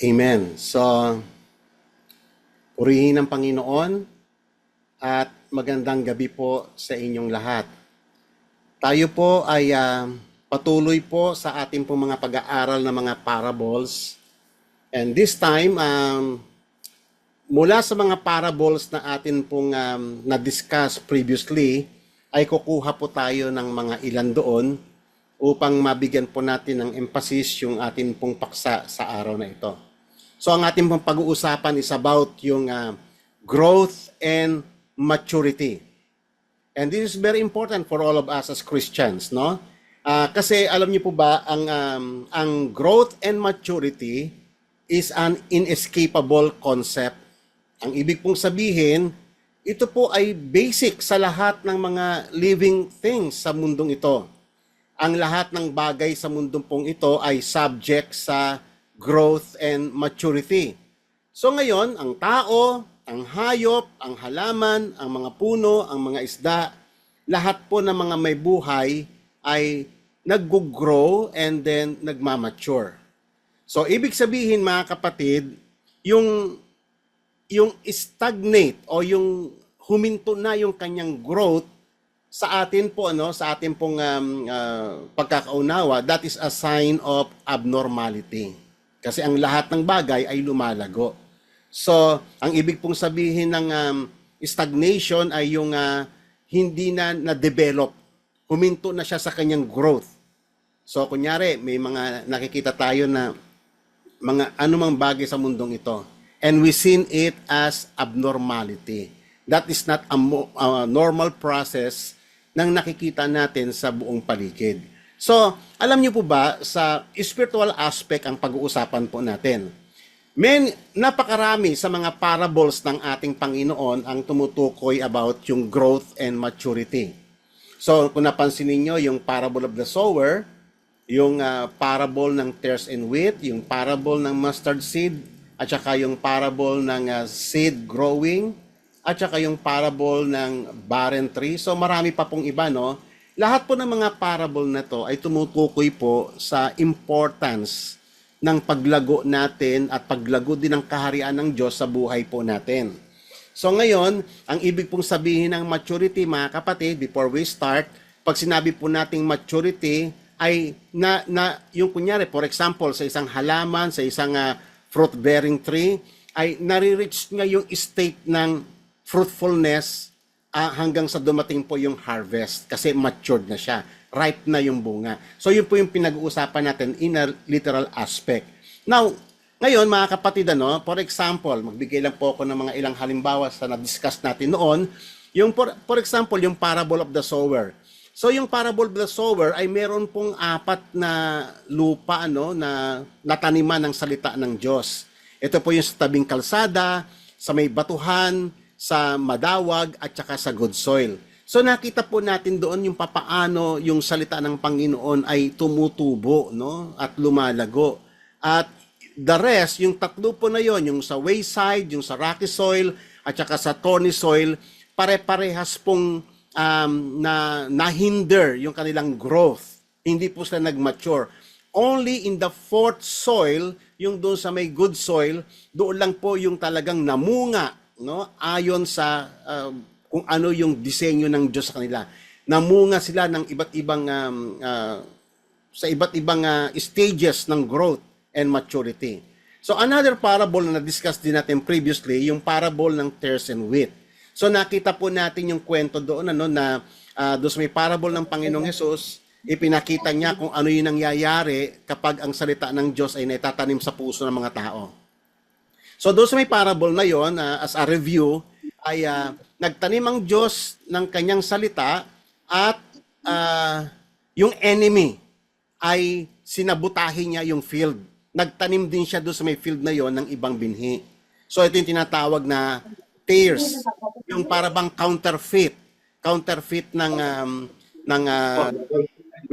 Amen. So, purihin ang Panginoon at magandang gabi po sa inyong lahat. Tayo po ay patuloy po sa ating pong mga pag-aaral ng mga parables. And this time, mula sa mga parables na atin pong na-discuss previously, ay kukuha po tayo ng mga ilan doon upang mabigyan po natin ng emphasis yung atin pong paksa sa araw na ito. So ang ating pong pag-uusapan is about yung growth and maturity. And this is very important for all of us as Christians, no? Kasi alam niyo po ba, ang growth and maturity is an inescapable concept. Ang ibig pong sabihin, ito po ay basic sa lahat ng mga living things sa mundong ito. Ang lahat ng bagay sa mundong pong ito ay subject sa growth and maturity. So ngayon, ang tao, ang hayop, ang halaman, ang mga puno, ang mga isda, lahat po ng mga may buhay ay nag-grow and then nagmamature. So ibig sabihin mga kapatid, yung stagnate o yung huminto na yung kanyang growth sa atin po sa atin pong pagkakaunawa, that is a sign of abnormality. Kasi ang lahat ng bagay ay lumalago. So, ang ibig pong sabihin ng stagnation ay yung hindi na develop. Huminto na siya sa kanyang growth. So, kunyari, may mga nakikita tayo na mga anumang bagay sa mundong ito. And we seen it as abnormality. That is not a normal process ng nakikita natin sa buong paligid. So, alam niyo po ba, sa spiritual aspect ang pag-uusapan po natin. Napakarami sa mga parables ng ating Panginoon ang tumutukoy about yung growth and maturity. So, kung napansin niyo yung parable of the sower, yung parable ng tares and wheat, yung parable ng mustard seed, at saka yung parable ng seed growing, at saka yung parable ng barren tree. So, marami pa pong iba, no? Lahat po ng mga parable na to ay tumutukoy po sa importance ng paglago natin at paglago din ng kaharian ng Diyos sa buhay po natin. So ngayon, ang ibig pong sabihin ng maturity mga kapatid, before we start, pag sinabi po nating maturity ay yung kunyari, for example, sa isang halaman, sa isang fruit-bearing tree, ay nare-reach nga yung state ng fruitfulness hanggang sa dumating po yung harvest kasi matured na siya, ripe na yung bunga. So yun po yung pinag-uusapan natin in a literal aspect. Now, ngayon mga kapatid, for example, magbigay lang po ako ng mga ilang halimbawa sa na-discuss natin noon, yung for example, yung parable of the sower. So yung parable of the sower ay meron pong 4 na lupa na nataniman ng salita ng Diyos. Ito po yung sa tabing kalsada, sa may batuhan, sa madawag at saka sa good soil. So nakita po natin doon yung papaano yung salita ng Panginoon ay tumutubo at lumalago. At the rest, yung 3 po na yon, yung sa wayside, yung sa rocky soil at saka sa thorny soil, pare-parehas pong na-hinder yung kanilang growth. Hindi po sila nag-mature. Only in the 4th soil, yung doon sa may good soil, doon lang po yung talagang namunga ayon sa kung ano yung disenyo ng Diyos sa kanila. Namunga sila ng iba't ibang sa iba't ibang stages ng growth and maturity. So another parable na na-discuss din natin previously, yung parable ng tares and wheat. So nakita po natin yung kwento doon na doon sa may parable ng Panginoong Hesus, ipinakita niya kung ano yung nangyayari kapag ang salita ng Diyos ay naitatanim sa puso ng mga tao. So doon sa may parable na yon, as a review, ay nagtanim ang Diyos ng kanyang salita at yung enemy ay sinabutahin niya yung field. Nagtanim din siya doon sa may field na yon ng ibang binhi. So ito yung tinatawag na tares, yung parabang counterfeit ng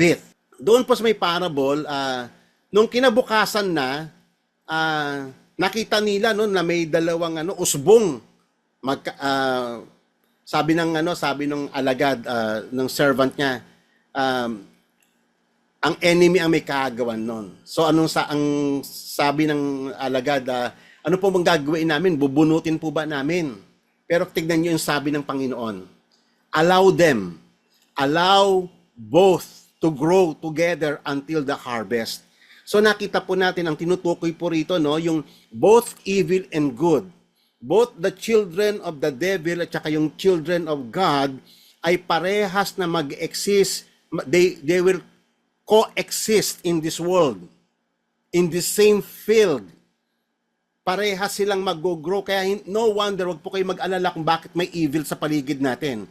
wheat. Doon po sa may parable, nung kinabukasan na, nakita nila na may dalawang usbong sabi ng alagad ng servant niya, Ang enemy ang may kagawan nun. So ang sabi ng alagad, ano po bang gagawin namin? Bubunutin po ba namin? Pero tignan niyo yung sabi ng Panginoon. Allow them. Allow both to grow together until the harvest. So nakita po natin ang tinutukoy po rito, no, yung both evil and good. Both the children of the devil at saka yung children of God ay parehas na mag-exist. They will coexist in this world, in the same field. Parehas silang mag-grow, kaya no wonder, wag po kayo mag-alala kung bakit may evil sa paligid natin.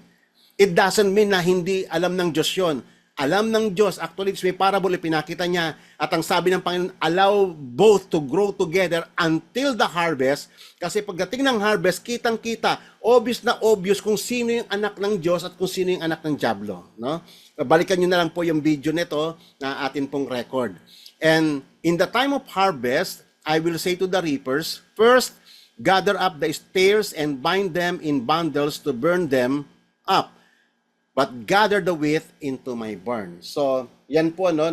It doesn't mean na hindi alam ng Diyos yun. Alam ng Diyos, actually, may parable, pinakita niya, at ang sabi ng Panginoon, allow both to grow together until the harvest, kasi pagdating ng harvest, kitang-kita, obvious na obvious kung sino yung anak ng Diyos at kung sino yung anak ng Diablo. No? Balikan nyo na lang po yung video nito na atin pong record. And in the time of harvest, I will say to the reapers, first, gather up the tares and bind them in bundles to burn them up. But gather the wheat into my barn. So, yan po, no,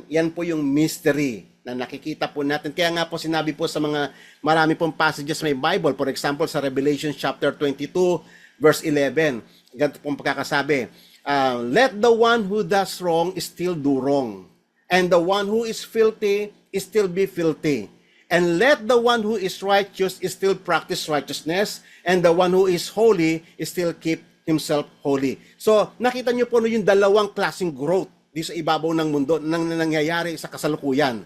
yan po yung mystery na nakikita po natin. Kaya nga po sinabi po sa mga marami pong passages may Bible. For example, sa Revelation chapter 22, verse 11. Ganito pong pagkakasabi. Let the one who does wrong still do wrong. And the one who is filthy still be filthy. And let the one who is righteous still practice righteousness. And the one who is holy still keep himself holy. So, nakita niyo po yung dalawang klaseng growth di sa ibabaw ng mundo nang nangyayari sa kasalukuyan.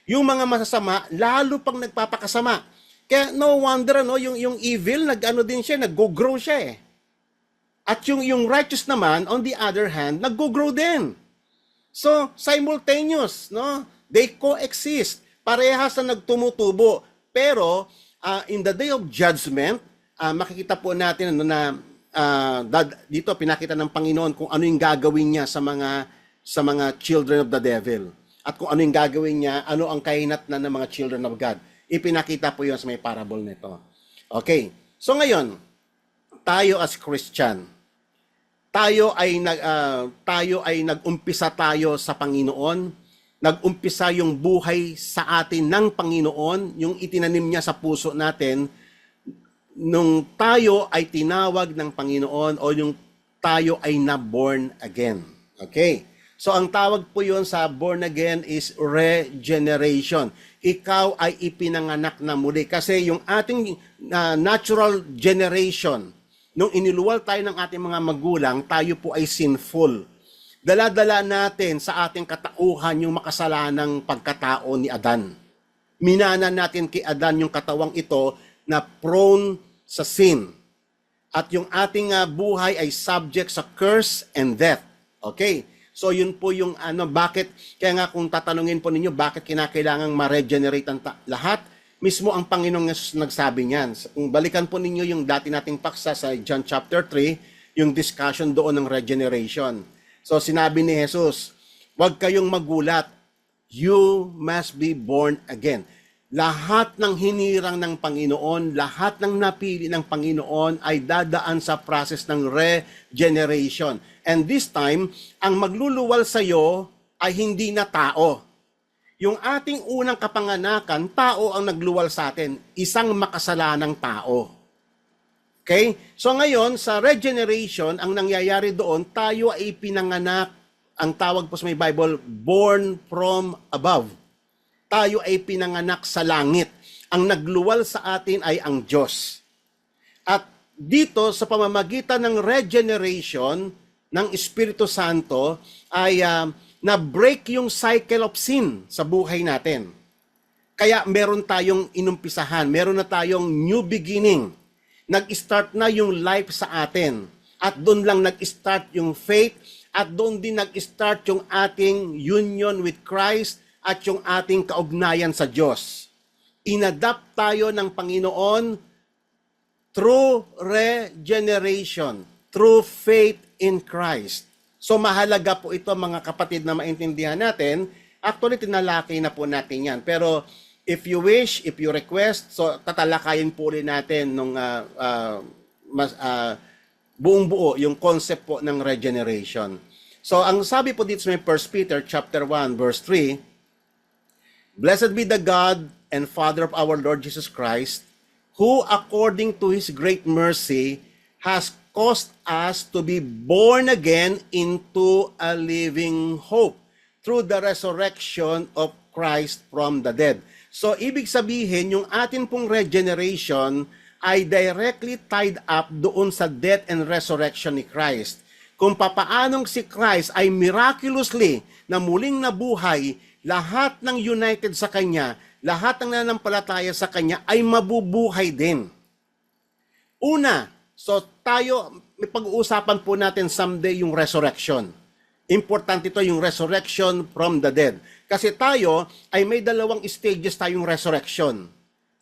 Yung mga masasama, lalo pang nagpapakasama. Kaya no wonder, no, yung evil, nag-ano din siya, nag-grow siya eh. At yung righteous naman, on the other hand, nag-grow din. So, simultaneous, no? They coexist. Parehas na nagtumutubo. Pero, in the day of judgment, makikita po natin ano, na dito pinakita ng Panginoon kung ano yung gagawin niya sa mga children of the devil at kung ano yung gagawin niya, ano ang kahinatnan ng mga children of God. Ipinakita po yun sa may parable nito. Okay, so ngayon tayo as Christian, tayo ay nag-umpisa tayo sa Panginoon, nag-umpisa yung buhay sa atin ng Panginoon, yung itinanim niya sa puso natin nung tayo ay tinawag ng Panginoon o yung tayo ay na-born again. Okay? So, ang tawag po yun sa born again is regeneration. Ikaw ay ipinanganak na muli. Kasi yung ating natural generation, nung iniluwal tayo ng ating mga magulang, tayo po ay sinful. Dala-dala natin sa ating katauhan yung makasalanang pagkatao ni Adan. Minana natin kay Adan yung katawang ito na prone sa sin. At yung ating buhay ay subject sa curse and death. Okay? So yun po yung bakit, kaya nga kung tatanungin po ninyo, bakit kinakailangang ma-regenerate ang lahat, mismo ang Panginoong Jesus nagsabi niyan. Kung balikan po ninyo yung dati nating paksa sa John chapter 3, yung discussion doon ng regeneration. So sinabi ni Jesus, huwag kayong magulat, you must be born again. Lahat ng hinirang ng Panginoon, lahat ng napili ng Panginoon ay dadaan sa process ng regeneration. And this time, ang magluluwal sa iyo ay hindi na tao. Yung ating unang kapanganakan, tao ang nagluwal sa atin, isang makasalanang tao. Okay? So ngayon, sa regeneration, ang nangyayari doon, tayo ay pinanganak, ang tawag po sa may Bible, born from above. Tayo ay pinanganak sa langit. Ang nagluwal sa atin ay ang Diyos. At dito, sa pamamagitan ng regeneration ng Espiritu Santo, ay na-break yung cycle of sin sa buhay natin. Kaya meron tayong inumpisahan, meron na tayong new beginning. Nag-start na yung life sa atin. At doon lang nag-start yung faith, at doon din nag-start yung ating union with Christ, at yung ating kaugnayan sa Diyos. Inadapt tayo ng Panginoon through regeneration, through faith in Christ. So mahalaga po ito mga kapatid na maintindihan natin. Actually, tinalakay na po natin yan. Pero if you wish, if you request, so tatalakayin po rin natin nung buong buo yung concept po ng regeneration. So, ang sabi po dito sa may 1 Peter chapter 1, verse 3, Blessed be the God and Father of our Lord Jesus Christ, who according to His great mercy has caused us to be born again into a living hope through the resurrection of Christ from the dead. So, ibig sabihin, yung atin pong regeneration ay directly tied up doon sa death and resurrection ni Christ. Kung papaanong si Christ ay miraculously na muling nabuhay, lahat ng united sa Kanya, lahat ng nanampalataya sa Kanya ay mabubuhay din. Una, so tayo, may pag-uusapan po natin someday yung resurrection. Importante ito yung resurrection from the dead. Kasi tayo ay may dalawang stages tayong resurrection.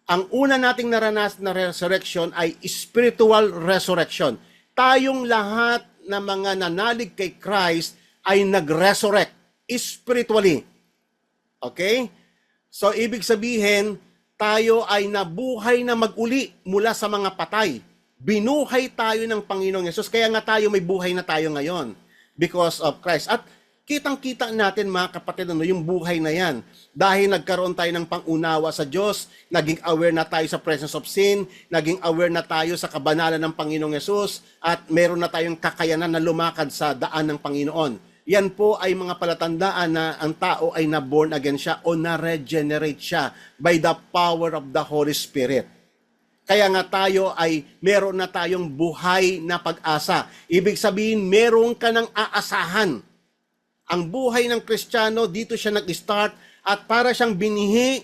Ang una nating naranasan na resurrection ay spiritual resurrection. Tayong lahat na mga nanalig kay Christ ay nag-resurrect spiritually. Okay? So, ibig sabihin, tayo ay nabuhay na mag-uli mula sa mga patay. Binuhay tayo ng Panginoong Yesus. Kaya nga tayo may buhay na tayo ngayon because of Christ. At kitang-kita natin mga kapatid, yung buhay na yan. Dahil nagkaroon tayo ng pangunawa sa Diyos, naging aware na tayo sa presence of sin, naging aware na tayo sa kabanalan ng Panginoong Yesus, at meron na tayong kakayanan na lumakad sa daan ng Panginoon. Yan po ay mga palatandaan na ang tao ay na-born again siya o na-regenerate siya by the power of the Holy Spirit. Kaya nga tayo ay meron na tayong buhay na pag-asa. Ibig sabihin, meron ka ng aasahan. Ang buhay ng Kristiyano, dito siya nag-start at para siyang binihi.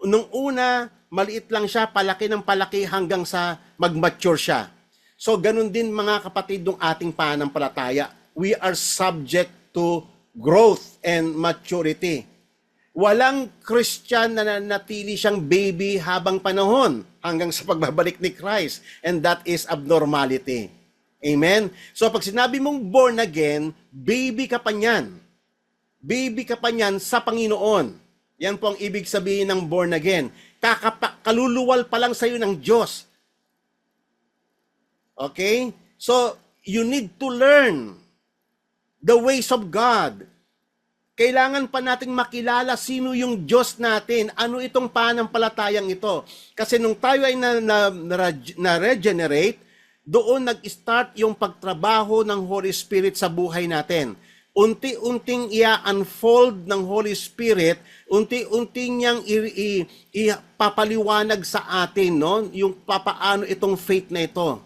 Nung una, maliit lang siya, palaki ng palaki hanggang sa mag-mature siya. So, ganun din mga kapatid ng ating pananampalataya. We are subject to growth and maturity. Walang Christian na nanatili siyang baby habang panahon hanggang sa pagbabalik ni Christ. And that is abnormality. Amen? So pag sinabi mong born again, baby ka pa niyan. Baby ka pa niyan sa Panginoon. Yan po ang ibig sabihin ng born again. Kaluluwal pa lang sa'yo ng Diyos. Okay? So, you need to learn the ways of God. Kailangan pa nating makilala sino yung Diyos natin. Ano itong pananampalatayang ito. Kasi nung tayo ay na-regenerate, doon nag-start yung pagtrabaho ng Holy Spirit sa buhay natin. Unti-unting i-unfold ng Holy Spirit, unti-unting niyang ipapaliwanag sa atin, no? Yung papaano itong faith na ito.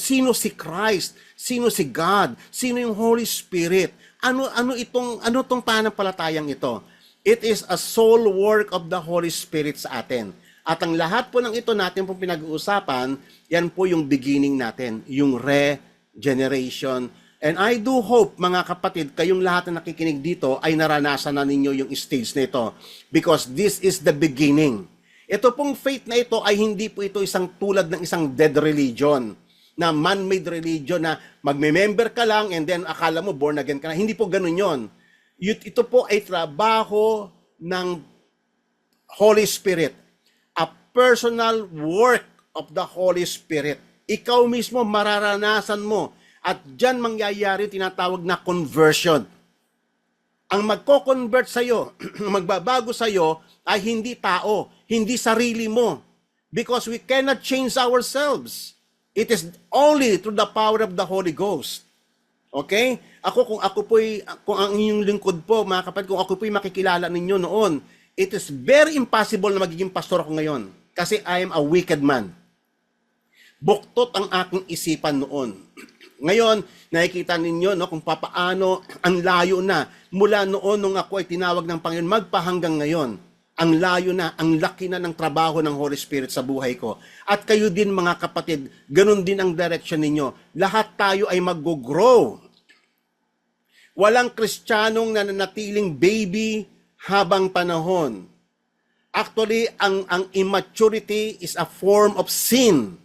Sino si Christ? Sino si God? Sino yung Holy Spirit? Ano itong pananampalatayang ito? It is a soul work of the Holy Spirit sa atin. At ang lahat po ng ito natin pong pinag-uusapan, yan po yung beginning natin, yung regeneration. And I do hope, mga kapatid, kayong lahat na nakikinig dito ay naranasan na ninyo yung stage na ito. Because this is the beginning. Ito pong faith na ito ay hindi po ito isang tulad ng isang dead religion, na man-made religion na magme-member ka lang and then akala mo born again ka na. Hindi po ganun yon. Ito po ay trabaho ng Holy Spirit. A personal work of the Holy Spirit. Ikaw mismo mararanasan mo at dyan mangyayari tinatawag na conversion. Ang magko-convert sa'yo, magbabago sa'yo ay hindi tao, hindi sarili mo. Because we cannot change ourselves. It is only through the power of the Holy Ghost. Okay? Kung ang inyong lingkod po, mga kapatid, kung ako po'y makikilala ninyo noon, it is very impossible na magiging pastor ako ngayon. Kasi I am a wicked man. Buktot ang aking isipan noon. Ngayon, nakikita ninyo no, kung papaano ang layo na mula noon nung ako ay tinawag ng Panginoon magpahanggang ngayon. Ang layo na, ang laki na ng trabaho ng Holy Spirit sa buhay ko. At kayo din mga kapatid, ganun din ang direction ninyo. Lahat tayo ay mag-grow. Walang Kristiyanong nananatiling baby habang panahon. Actually, ang immaturity is a form of sin.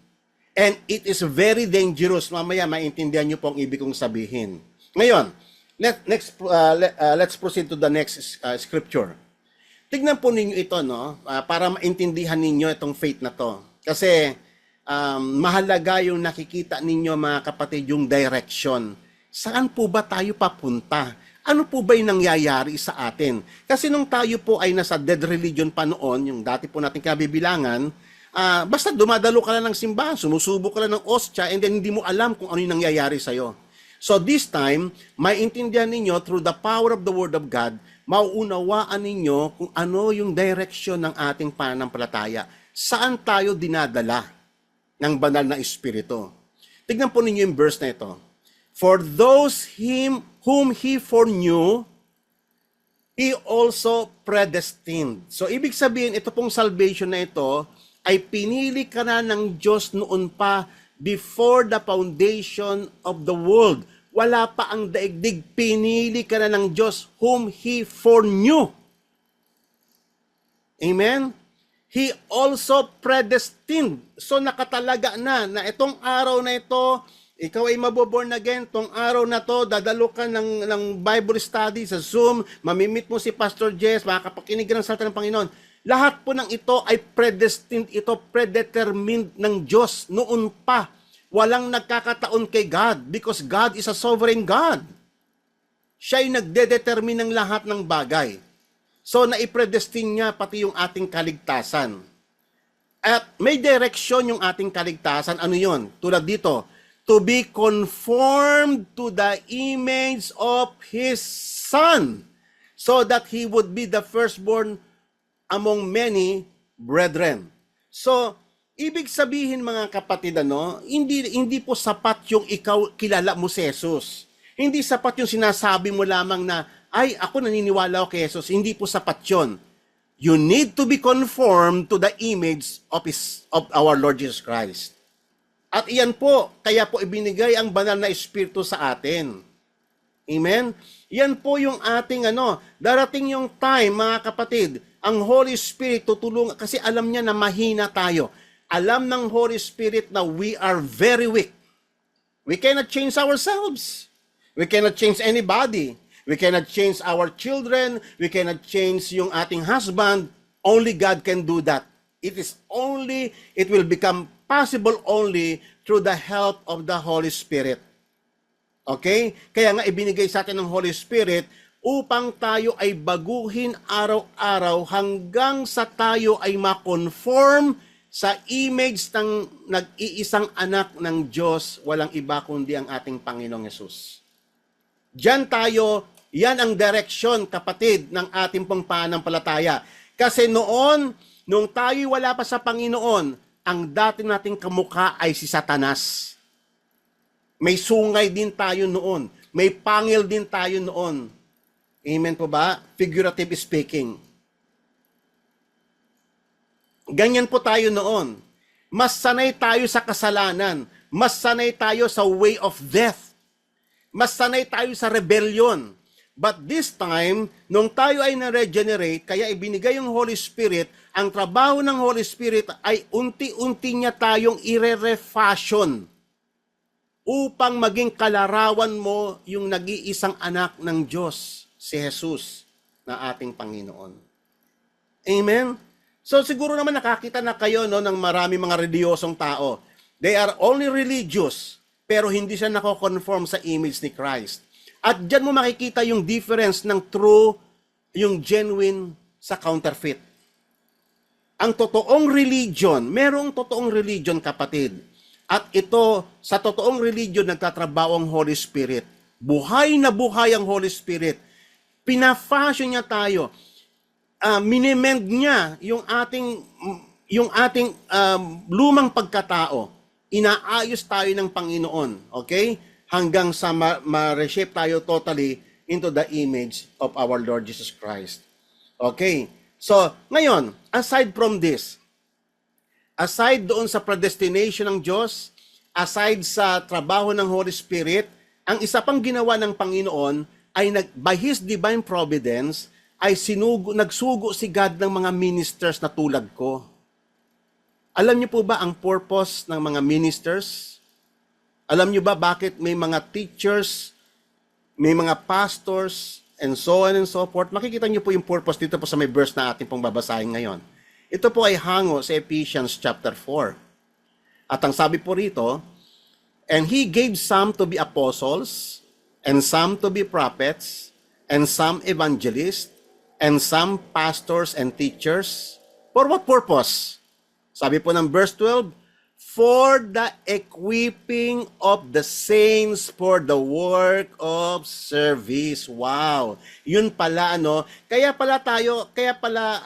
And it is very dangerous. Mamaya maintindihan niyo po ang ibig kong sabihin. Ngayon, let's proceed to the next scripture. Tignan po ninyo ito, no? Para maintindihan ninyo itong faith na to. Kasi mahalaga yung nakikita ninyo mga kapatid yung direction. saan po ba tayo papunta? Ano po ba yung nangyayari sa atin? Kasi nung tayo po ay nasa dead religion pa noon, yung dati po natin kabibilangan, basta dumadalo ka lang ng simbahan, sumusubo ka lang ng ostya, and then hindi mo alam kung ano yung nangyayari sa'yo. So this time, maintindihan ninyo through the power of the Word of God, mauunawaan ninyo kung ano yung direction ng ating pananampalataya. Saan tayo dinadala ng banal na Espiritu? Tignan po ninyo yung verse na ito. For those whom He foreknew, He also predestined. So, ibig sabihin, ito pong salvation na ito, ay pinili ka na ng Diyos noon pa before the foundation of the world. Wala pa ang daigdig, pinili ka na ng Diyos whom He foreknew. Amen? He also predestined. So, nakatalaga na itong araw na ito, ikaw ay maboborn again, tong araw na to, dadalo ka ng Bible study sa Zoom, mamimit mo si Pastor Jess, makakapakinig ng salita ng Panginoon. Lahat po ng ito ay predestined, ito predetermined ng Diyos noon pa. Walang nagkakataon kay God because God is a sovereign God. Siya ay nagdedetermine ng lahat ng bagay. So, naipredestine niya pati yung ating kaligtasan. At may direksyon yung ating kaligtasan. Ano yun? Tulad dito, to be conformed to the image of His Son, so that He would be the firstborn among many brethren. So, ibig sabihin mga kapatid, hindi po sapat yung ikaw kilala mo si Jesus. Hindi sapat yung sinasabi mo lamang na, ay, ako naniniwala ako kay Jesus. Hindi po sapat yun. You need to be conformed to the image of our Lord Jesus Christ. At iyan po, kaya po ibinigay ang banal na Espiritu sa atin. Amen? Yan po yung ating darating yung time, mga kapatid, ang Holy Spirit tutulungan, kasi alam niya na mahina tayo. Alam ng Holy Spirit na we are very weak. We cannot change ourselves. We cannot change anybody. We cannot change our children. We cannot change yung ating husband. Only God can do that. It will become possible only through the help of the Holy Spirit. Okay? Kaya nga ibinigay sa atin ng Holy Spirit upang tayo ay baguhin araw-araw hanggang sa tayo ay ma-conform sa image ng nag-iisang anak ng Diyos, walang iba kundi ang ating Panginoong Yesus. Diyan tayo, yan ang direksyon, kapatid, ng ating pong pananampalataya. Kasi noon, nung tayo wala pa sa Panginoon, ang dati nating kamukha ay si Satanas. May sungay din tayo noon. May pangil din tayo noon. Amen po ba? Figurative speaking. Ganyan po tayo noon. Mas sanay tayo sa kasalanan. Mas sanay tayo sa way of death. Mas sanay tayo sa rebellion. But this time, nung tayo ay na-regenerate, kaya ibinigay yung Holy Spirit, ang trabaho ng Holy Spirit ay unti-unti niya tayong ire-refashion upang maging kalarawan mo yung nag-iisang anak ng Diyos, si Jesus, na ating Panginoon. Amen? So siguro naman nakakita na kayo ng marami mga reliyosong tao. They are only religious, pero hindi siya nako-conform sa image ni Christ. At dyan mo makikita yung difference ng true, yung genuine sa counterfeit. Ang totoong religion, merong totoong religion, kapatid. At ito, sa totoong religion, nagtatrabaho ang Holy Spirit. Buhay na buhay ang Holy Spirit. Pinafashion niya tayo. Minimend niya yung ating lumang pagkatao. Inaayos tayo ng Panginoon. Okay? Hanggang sa ma-reshape tayo totally into the image of our Lord Jesus Christ. Okay? So, ngayon, aside from this, aside doon sa predestination ng Diyos, aside sa trabaho ng Holy Spirit, ang isa pang ginawa ng Panginoon ay by His divine providence, ay nagsugo si God ng mga ministers na tulad ko. Alam niyo po ba ang purpose ng mga ministers? Alam niyo ba bakit may mga teachers, may mga pastors, and so on and so forth? Makikita niyo po yung purpose dito po sa may verse na ating pong babasahin ngayon. Ito po ay hango sa Ephesians chapter 4. At ang sabi po rito, and He gave some to be apostles, and some to be prophets, and some evangelists, and some pastors and teachers. For what purpose? Sabi po ng verse 12, for the equipping of the saints for the work of service. Wow. Yun pala kaya pala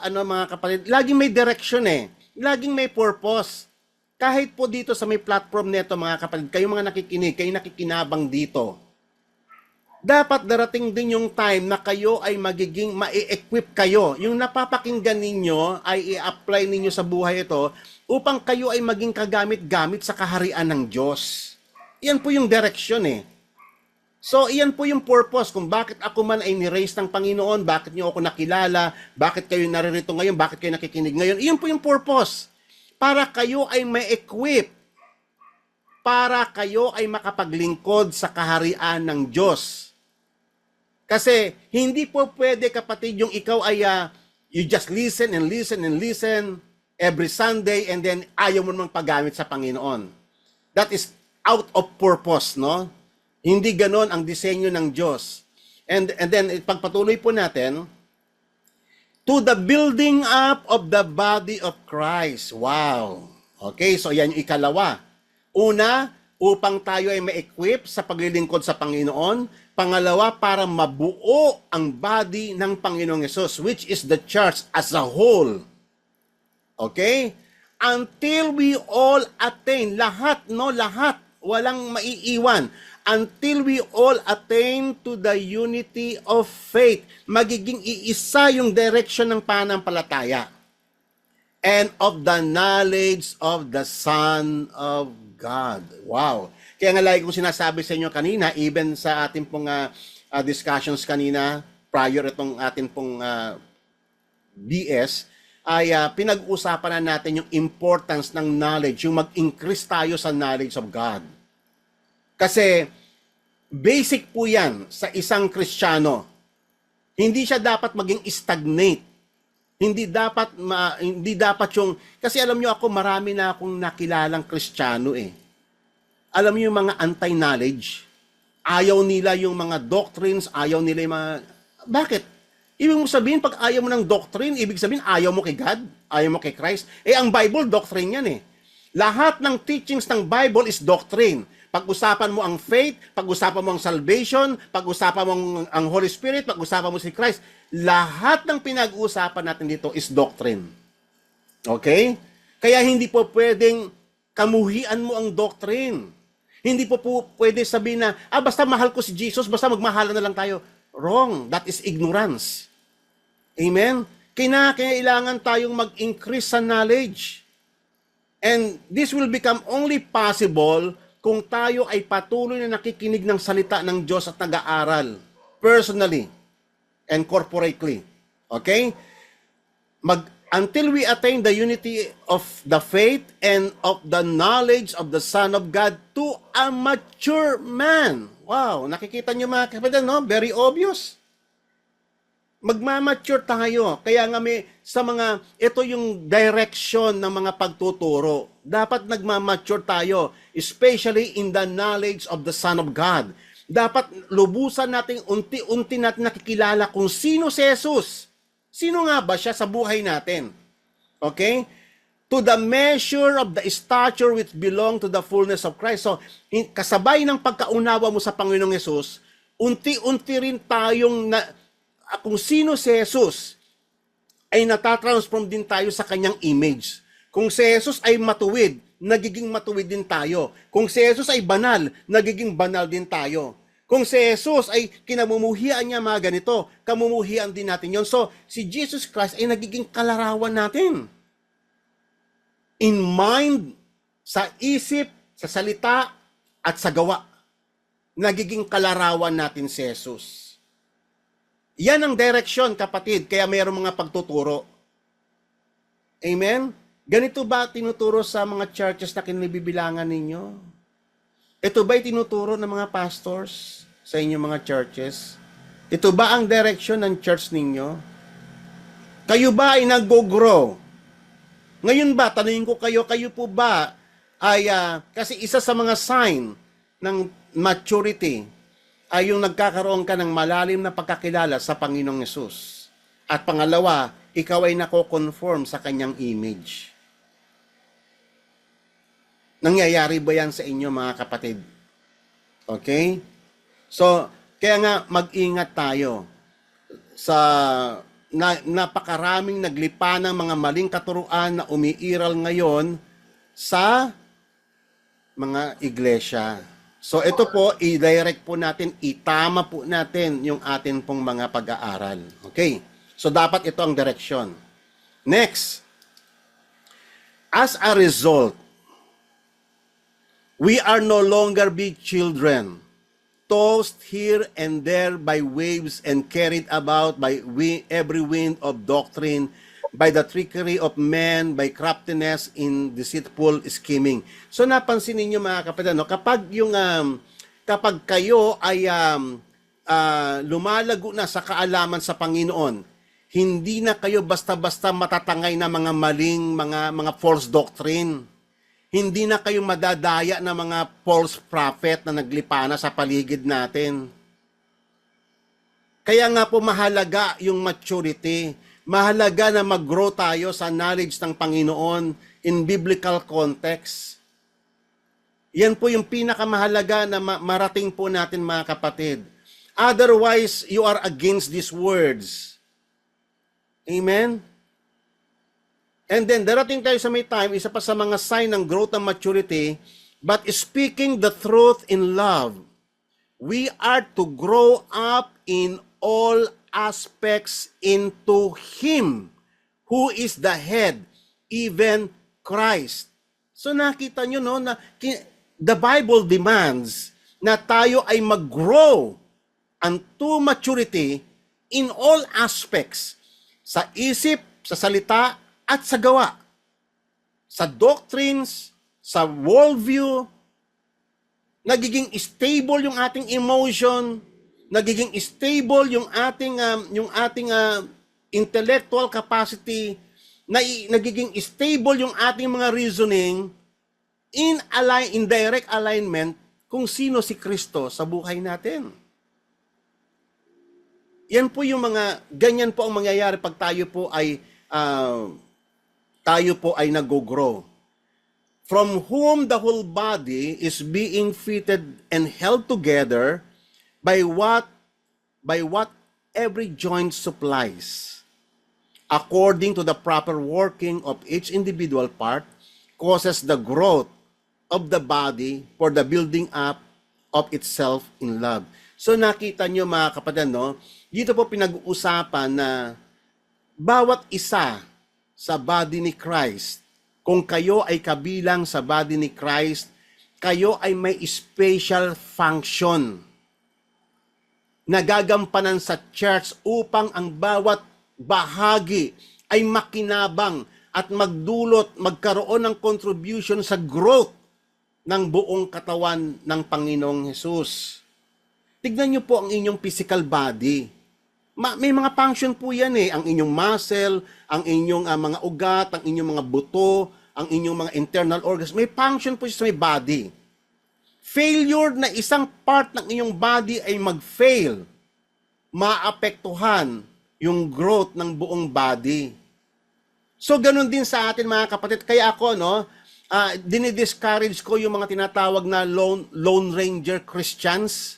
mga kapatid, laging may direction Laging may purpose. Kahit po dito sa may platform nito mga kapatid, kayo mga nakikinig, kayo nakikinabang dito. Dapat darating din yung time na kayo ay magiging ma-equip kayo. Yung napapakinggan ninyo ay i-apply ninyo sa buhay ito upang kayo ay maging kagamit-gamit sa kaharian ng Diyos. Iyan po yung direction So, iyan po yung purpose kung bakit ako man ay ni-raise ng Panginoon, bakit niyo ako nakilala, bakit kayo naririto ngayon, bakit kayo nakikinig ngayon. Iyan po yung purpose. Para kayo ay ma-equip. Para kayo ay makapaglingkod sa kaharian ng Diyos. Kasi hindi po pwede kapatid yung ikaw ay you just listen and listen and listen every Sunday and then ayaw mo namang paggamit sa Panginoon. That is out of purpose, no? Hindi ganon ang disenyo ng Diyos. And then pagpatuloy po natin, to the building up of the body of Christ. Wow. Okay, so yan yung ikalawa. Una, upang tayo ay ma-equip sa paglilingkod sa Panginoon. Pangalawa, para mabuo ang body ng Panginoong Hesus, which is the church as a whole. Okay? Until we all attain, lahat, walang maiiwan. Until we all attain to the unity of faith. Magiging iisa yung direction ng pananampalataya. And of the knowledge of the Son of God. Wow. Kaya nga lagi kong sinasabi sa inyo kanina, even sa ating pong discussions kanina, prior itong ating pong BS, ay pinag-usapan na natin yung importance ng knowledge, yung mag-increase tayo sa knowledge of God. Kasi basic po yan sa isang Kristiyano. Hindi siya dapat maging stagnate. Hindi dapat yung, kasi alam nyo ako, marami na akong nakilalang Kristiyano Alam niyo yung mga anti-knowledge, ayaw nila yung mga doctrines, ayaw nila yung mga... Bakit? Ibig mo sabihin, pag ayaw mo ng doctrine, ibig sabihin, ayaw mo kay God, ayaw mo kay Christ. Ang Bible, doctrine yan Lahat ng teachings ng Bible is doctrine. Pag-usapan mo ang faith, pag-usapan mo ang salvation, pag-usapan mo ang Holy Spirit, pag-usapan mo si Christ, lahat ng pinag-uusapan natin dito is doctrine. Okay? Kaya hindi po pwedeng kamuhian mo ang doctrine. Hindi po pwede sabihin na, basta mahal ko si Jesus, basta magmahalan na lang tayo. Wrong. That is ignorance. Amen? Kailangan tayong mag-increase sa knowledge. And this will become only possible kung tayo ay patuloy na nakikinig ng salita ng Diyos at nag-aaral. Personally and corporately. Okay? Until we attain the unity of the faith and of the knowledge of the Son of God to a mature man. Wow, nakikita nyo mga kapatid, Very obvious. Magmamature tayo. Kaya nga ito yung direction ng mga pagtuturo. Dapat nagmamature tayo, especially in the knowledge of the Son of God. Dapat lubusan natin, unti-unti natin nakikilala kung sino si Jesus. Sino nga ba siya sa buhay natin? Okay? To the measure of the stature which belong to the fullness of Christ. So, kasabay ng pagkaunawa mo sa Panginoong Hesus, unti-unti rin tayong kung sino si Jesus, ay natatransform din tayo sa kanyang image. Kung si Jesus ay matuwid, nagiging matuwid din tayo. Kung si Jesus ay banal, nagiging banal din tayo. Kung si Jesus ay kinamumuhian niya mga ganito, kamumuhian din natin yon. So, si Jesus Christ ay nagiging kalarawan natin. In mind, sa isip, sa salita, at sa gawa. Nagiging kalarawan natin si Jesus. Yan ang direksyon, kapatid, kaya mayroong mga pagtuturo. Amen? Ganito ba tinuturo sa mga churches na kinibibilangan ninyo? Ito ba'y tinuturo ng mga pastors sa inyong mga churches? Ito ba ang direction ng church ninyo? Kayo ba ay nag-grow? Ngayon ba, tanungin ko kayo po ba ay, kasi isa sa mga sign ng maturity ay yung nagkakaroon ka ng malalim na pagkakilala sa Panginoong Yesus. At pangalawa, ikaw ay nako-conform sa kanyang image. Nangyayari ba yan sa inyo, mga kapatid? Okay? So, kaya nga mag-ingat tayo sa napakaraming naglipa ng mga maling katuruan na umiiral ngayon sa mga iglesia. So ito po, i-direct po natin, itama po natin yung atin pong mga pag-aaral. Okay? So dapat ito ang direction. Next, as a result, we are no longer big children, tossed here and there by waves and carried about by every wind of doctrine, by the trickery of men, by craftiness in deceitful scheming. So napansin niyo mga kapatid, no? Kapag kayo ay lumalago na sa kaalaman sa Panginoon, hindi na kayo basta-basta matatangay na mga maling mga false doctrine. Hindi na kayo madadaya ng mga false prophet na naglipana sa paligid natin. Kaya nga po mahalaga yung maturity. Mahalaga na mag-grow tayo sa knowledge ng Panginoon in biblical context. Yan po yung pinakamahalaga na marating po natin, mga kapatid. Otherwise, you are against these words. Amen? And then, darating tayo sa may time, isa pa sa mga sign ng growth and maturity, but speaking the truth in love, we are to grow up in all aspects into Him, who is the head, even Christ. So nakita nyo, no, na the Bible demands na tayo ay mag-grow unto maturity in all aspects, sa isip, sa salita, at sa gawa, sa doctrines, sa worldview, nagiging stable yung ating emotion, nagiging stable yung ating intellectual capacity, nagiging stable yung ating mga reasoning in direct alignment kung sino si Kristo sa buhay natin. Yan po yung ganyan po ang mangyayari pag tayo po ay nag-grow. From whom the whole body is being fitted and held together by what every joint supplies, according to the proper working of each individual part, causes the growth of the body for the building up of itself in love. So nakita nyo, mga kapatid, no? Dito po pinag-uusapan na bawat isa sa body ni Christ, kung kayo ay kabilang sa body ni Christ, kayo ay may special function na gagampanan sa church upang ang bawat bahagi ay makinabang at magkaroon ng contribution sa growth ng buong katawan ng Panginoong Hesus. Tignan niyo po ang inyong physical body. May mga function po yan eh. Ang inyong muscle, ang inyong mga ugat, ang inyong mga buto, ang inyong mga internal organs. May function po sa may body. Failure na isang part ng inyong body ay mag-fail, maapektuhan yung growth ng buong body. So, ganun din sa atin, mga kapatid. Kaya ako, dinidiscourage ko yung mga tinatawag na Lone Ranger Christians,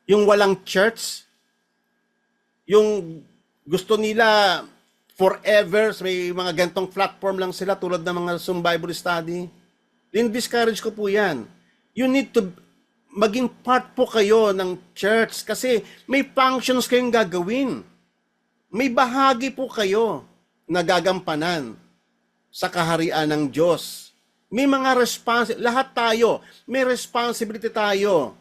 yung walang church, yung gusto nila forever, may mga gantong platform lang sila tulad ng mga Zoom Bible study. Din-discourage ko po yan. You need to maging part po kayo ng church kasi may functions kayong gagawin. May bahagi po kayo na gagampanan sa kaharian ng Diyos. May mga lahat tayo, may responsibility tayo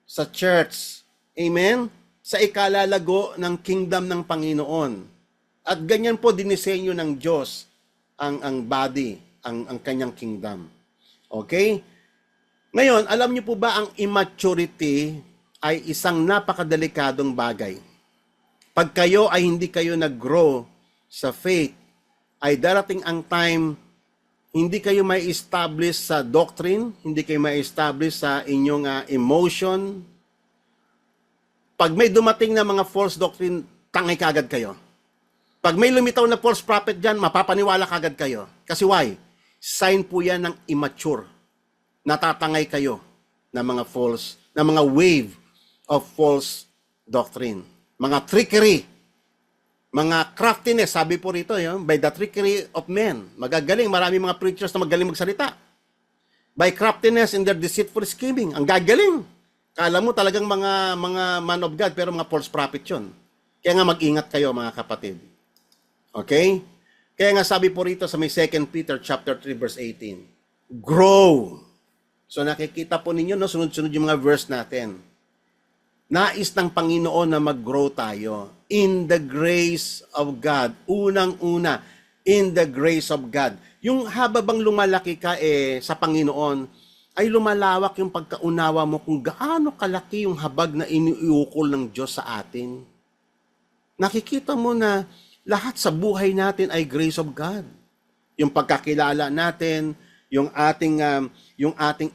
sa church. Amen? Sa ikalalago ng kingdom ng Panginoon. At ganyan po dinisenyo ng Diyos ang body, ang kanyang kingdom. Okay? Ngayon, alam niyo po ba ang immaturity ay isang napakadelikadong bagay. Pag kayo ay hindi kayo nag-grow sa faith, ay darating ang time hindi kayo may establish sa doctrine, hindi kayo may establish sa inyong emotion, Pag may dumating na mga false doctrine, tangay kagad kayo. Pag may lumitaw na false prophet dyan, mapapaniwala kagad kayo. Kasi why? Sign po yan ng immature. Natatangay kayo ng mga false, ng mga wave of false doctrine. Mga trickery, mga craftiness, sabi po rito, yun, by the trickery of men. Magagaling, marami mga preachers na magaling magsalita. By craftiness in their deceitful scheming. Ang gagaling. Kala mo talagang mga man of God, pero mga false prophet yun. Kaya nga mag-ingat kayo, mga kapatid. Okay? Kaya nga sabi po rito sa may 2 Peter chapter 3 verse 18, grow. So nakikita po ninyo, no, sunod-sunod yung mga verse natin. Nais ng Panginoon na mag-grow tayo in the grace of God. Unang-una, in the grace of God. Yung habang lumalaki ka sa Panginoon, ay lumalawak yung pagkaunawa mo kung gaano kalaki yung habag na iniuukol ng Diyos sa atin. Nakikita mo na lahat sa buhay natin ay grace of God. Yung pagkakilala natin, yung ating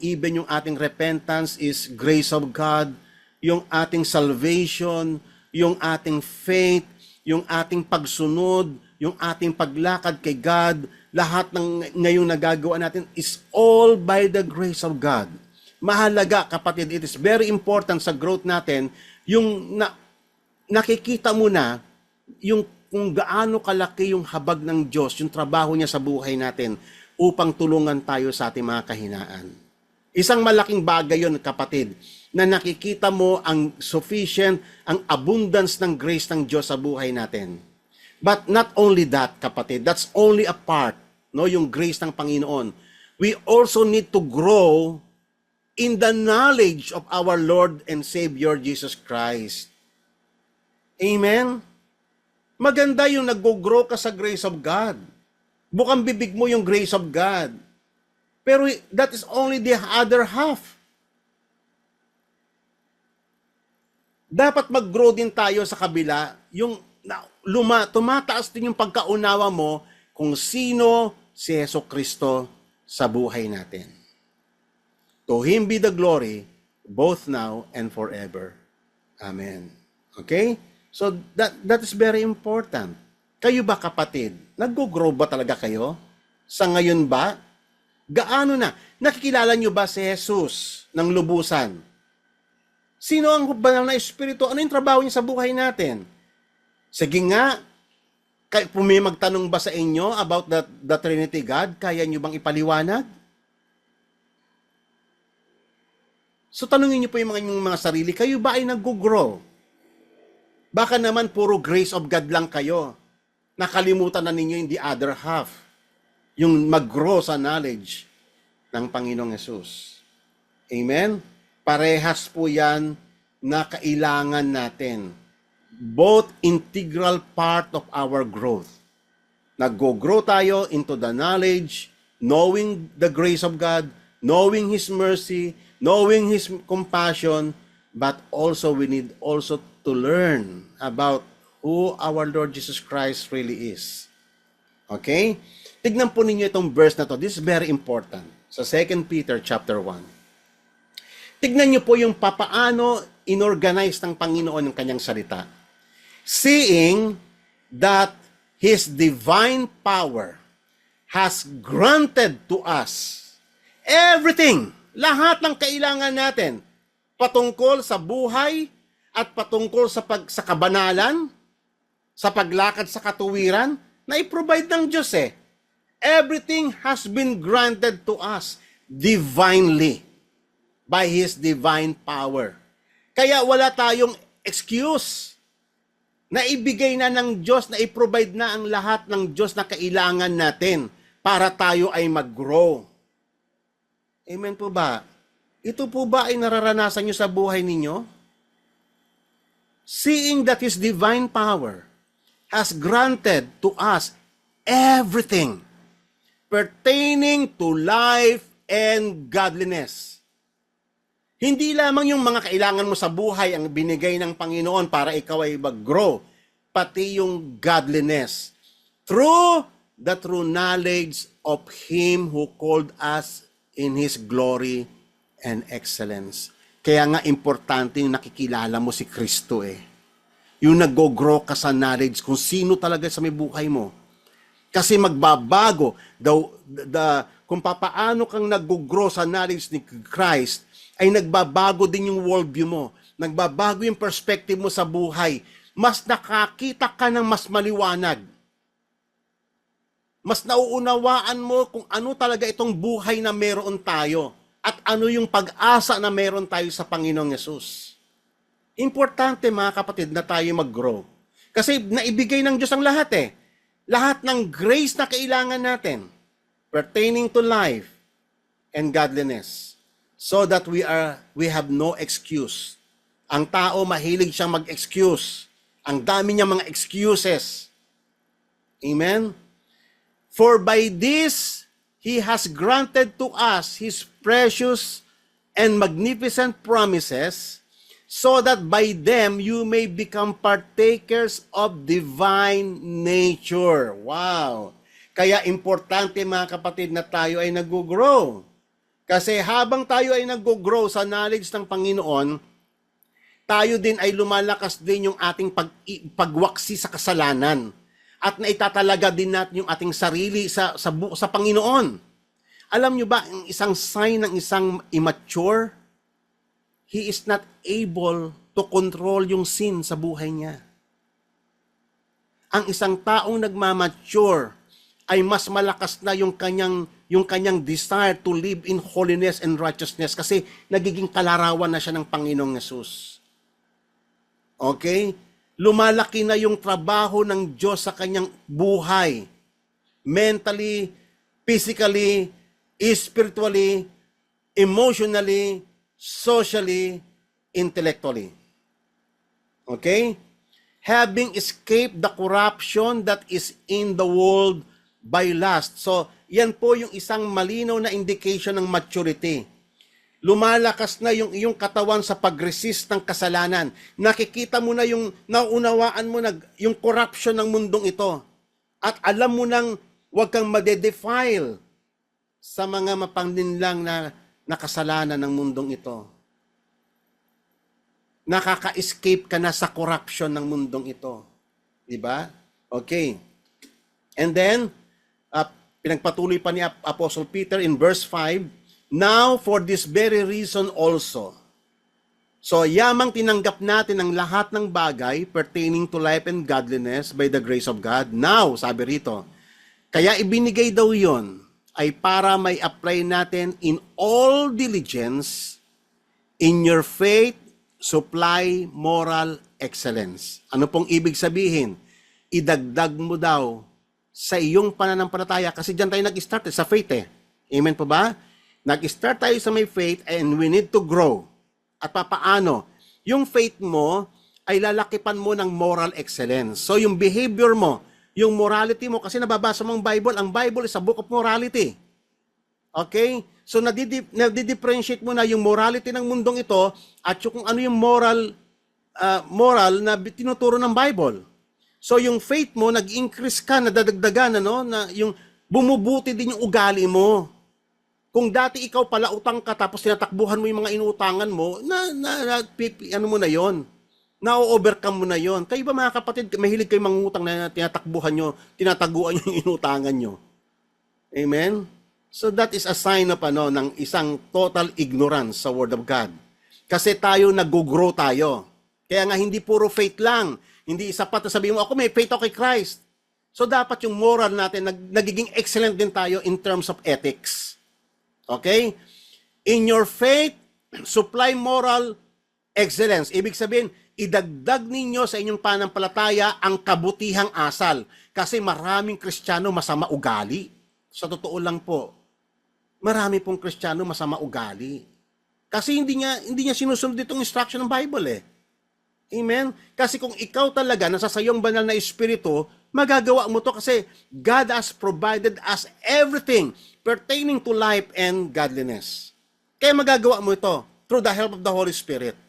even yung ating repentance is grace of God. Yung ating salvation, yung ating faith, yung ating pagsunod, yung ating paglakad kay God, lahat ng ngayong nagagawa natin is all by the grace of God. Mahalaga, kapatid, it is very important sa growth natin, yung nakikita mo na yung kung gaano kalaki yung habag ng Diyos, yung trabaho niya sa buhay natin upang tulungan tayo sa ating mga kahinaan. Isang malaking bagay yun, kapatid, na nakikita mo ang sufficient, ang abundance ng grace ng Diyos sa buhay natin. But not only that, kapatid, that's only a part, no, yung grace ng Panginoon. We also need to grow in the knowledge of our Lord and Savior Jesus Christ. Amen? Maganda yung nag-grow ka sa grace of God. Bukang bibig mo yung grace of God. Pero that is only the other half. Dapat mag-grow din tayo sa kabila, yung tumataas din yung pagkaunawa mo kung sino si Jesucristo sa buhay natin. To Him be the glory, both now and forever. Amen. Okay? So that is very important. Kayo ba, kapatid? Nag-grow ba talaga kayo? Sa ngayon ba? Gaano na? Nakikilala nyo ba si Jesus ng lubusan? Sino ang banal na Espiritu? Ano yung trabaho niya sa buhay natin? Sige nga, kung may magtanong ba sa inyo about the Trinity God, kaya nyo bang ipaliwanag? So tanungin nyo po yung mga sarili, kayo ba ay nag-grow? Baka naman puro grace of God lang kayo. Nakalimutan na ninyo yung the other half. Yung mag-grow sa knowledge ng Panginoong Yesus. Amen? Parehas po yan na kailangan natin. Both integral part of our growth. Nag-grow tayo into the knowledge, knowing the grace of God, knowing His mercy, knowing His compassion, but also we need also to learn about who our Lord Jesus Christ really is. Okay? Tignan po ninyo itong verse na to. This is very important. Sa 2 Peter chapter 1. Tignan niyo po yung papaano inorganize ng Panginoon ng kanyang salita. Seeing that His divine power has granted to us everything, lahat ng kailangan natin, patungkol sa buhay at patungkol sa kabanalan, sa paglakad sa katuwiran, na i-provide ng Diyos Everything has been granted to us divinely by His divine power. Kaya wala tayong excuse na ibigay na ng Diyos, na i-provide na ang lahat ng Diyos na kailangan natin para tayo ay mag-grow. Amen po ba? Ito po ba ay nararanasan nyo sa buhay ninyo? Seeing that His divine power has granted to us everything pertaining to life and godliness. Hindi lamang yung mga kailangan mo sa buhay ang binigay ng Panginoon para ikaw ay mag-grow, pati yung godliness. Through the true knowledge of Him who called us in His glory and excellence. Kaya nga importante yung nakikilala mo si Kristo eh. Yung nag-grow ka sa knowledge kung sino talaga sa may buhay mo. Kasi magbabago kung papaano kang nag-grow sa knowledge ni Christ, ay nagbabago din yung worldview mo. Nagbabago yung perspective mo sa buhay. Mas nakakita ka ng mas maliwanag. Mas nauunawaan mo kung ano talaga itong buhay na meron tayo. At ano yung pag-asa na meron tayo sa Panginoong Yesus. Importante mga kapatid na tayo mag-grow. Kasi naibigay ng Diyos ang lahat eh. Lahat ng grace na kailangan natin pertaining to life and godliness so that we have no excuse. Ang tao mahilig siyang mag-excuse. Ang dami niya mga excuses. Amen? For by this, He has granted to us His precious and magnificent promises, so that by them you may become partakers of divine nature. Wow! Kaya importante mga kapatid na tayo ay nag-grow. Kasi habang tayo ay nag-grow sa knowledge ng Panginoon, tayo din ay lumalakas din yung ating pagwaksi sa kasalanan. At naitatalaga din natin yung ating sarili sa Panginoon. Alam nyo ba, ang isang sign ng isang immature, he is not able to control yung sin sa buhay niya. Ang isang taong nagmamature ay mas malakas na yung kanyang desire to live in holiness and righteousness kasi nagiging kalarawan na siya ng Panginoong Yesus. Okay? Lumalaki na yung trabaho ng Diyos sa kanyang buhay. Mentally, physically, spiritually, emotionally, socially, intellectually. Okay? Having escaped the corruption that is in the world by lust. So, yan po yung isang malinaw na indication ng maturity. Lumalakas na yung iyong katawan sa pag-resist ng kasalanan. Nakikita mo na yung, naunawaan mo na yung corruption ng mundong ito. At alam mo nang huwag kang madedefile sa mga mapanglinlang na kasalanan ng mundong ito. Nakaka-escape ka na sa corruption ng mundong ito. Diba? Okay. And then, pinagpatuloy pa ni Apostle Peter in verse 5, now, for this very reason also. So, yamang tinanggap natin ang lahat ng bagay pertaining to life and godliness by the grace of God. Now, sabi rito, kaya ibinigay daw yon ay para may apply natin in all diligence, in your faith, supply moral excellence. Ano pong ibig sabihin? Idagdag mo daw sa iyong pananampalataya kasi diyan tayo nag-start sa faith eh. Amen po ba? Nag-start tayo sa may faith and we need to grow. At papaano? Yung faith mo ay lalakipan mo ng moral excellence. So yung behavior mo, yung morality mo, kasi nababasa mo ang Bible is a book of morality. Okay? So nadidifferentiate mo na yung morality ng mundong ito at yung kung ano yung moral na tinuturo ng Bible. So yung faith mo, nag-increase ka, nadadagdagan, na yung bumubuti din yung ugali mo. Kung dati ikaw pala utang ka tapos tinatakbuhan mo yung mga inuutangan mo, ano mo na yon, na-overcome mo na yon. Kayo ba mga kapatid, mahilig kayo mangutang na tinatakbuhan nyo, tinataguan yung inuutangan nyo? Amen? So that is a sign of ng isang total ignorance sa Word of God. Kasi tayo nag-grow tayo. Kaya nga hindi puro faith lang. Hindi sapat na sabihin mo, ako may faith ako kay Christ. So dapat yung moral natin, nagiging excellent din tayo in terms of ethics. Okay? In your faith, supply moral excellence. Ibig sabihin, idagdag ninyo sa inyong panampalataya ang kabutihang asal. Kasi maraming Kristiyano masama ugali. Sa totoo lang po, marami pong Kristiyano masama ugali. Kasi hindi niya sinusunod itong instruction ng Bible eh. Amen? Kasi kung ikaw talaga nasa sayong banal na espiritu, magagawa mo to kasi God has provided us everything pertaining to life and godliness. Kaya magagawa mo ito through the help of the Holy Spirit.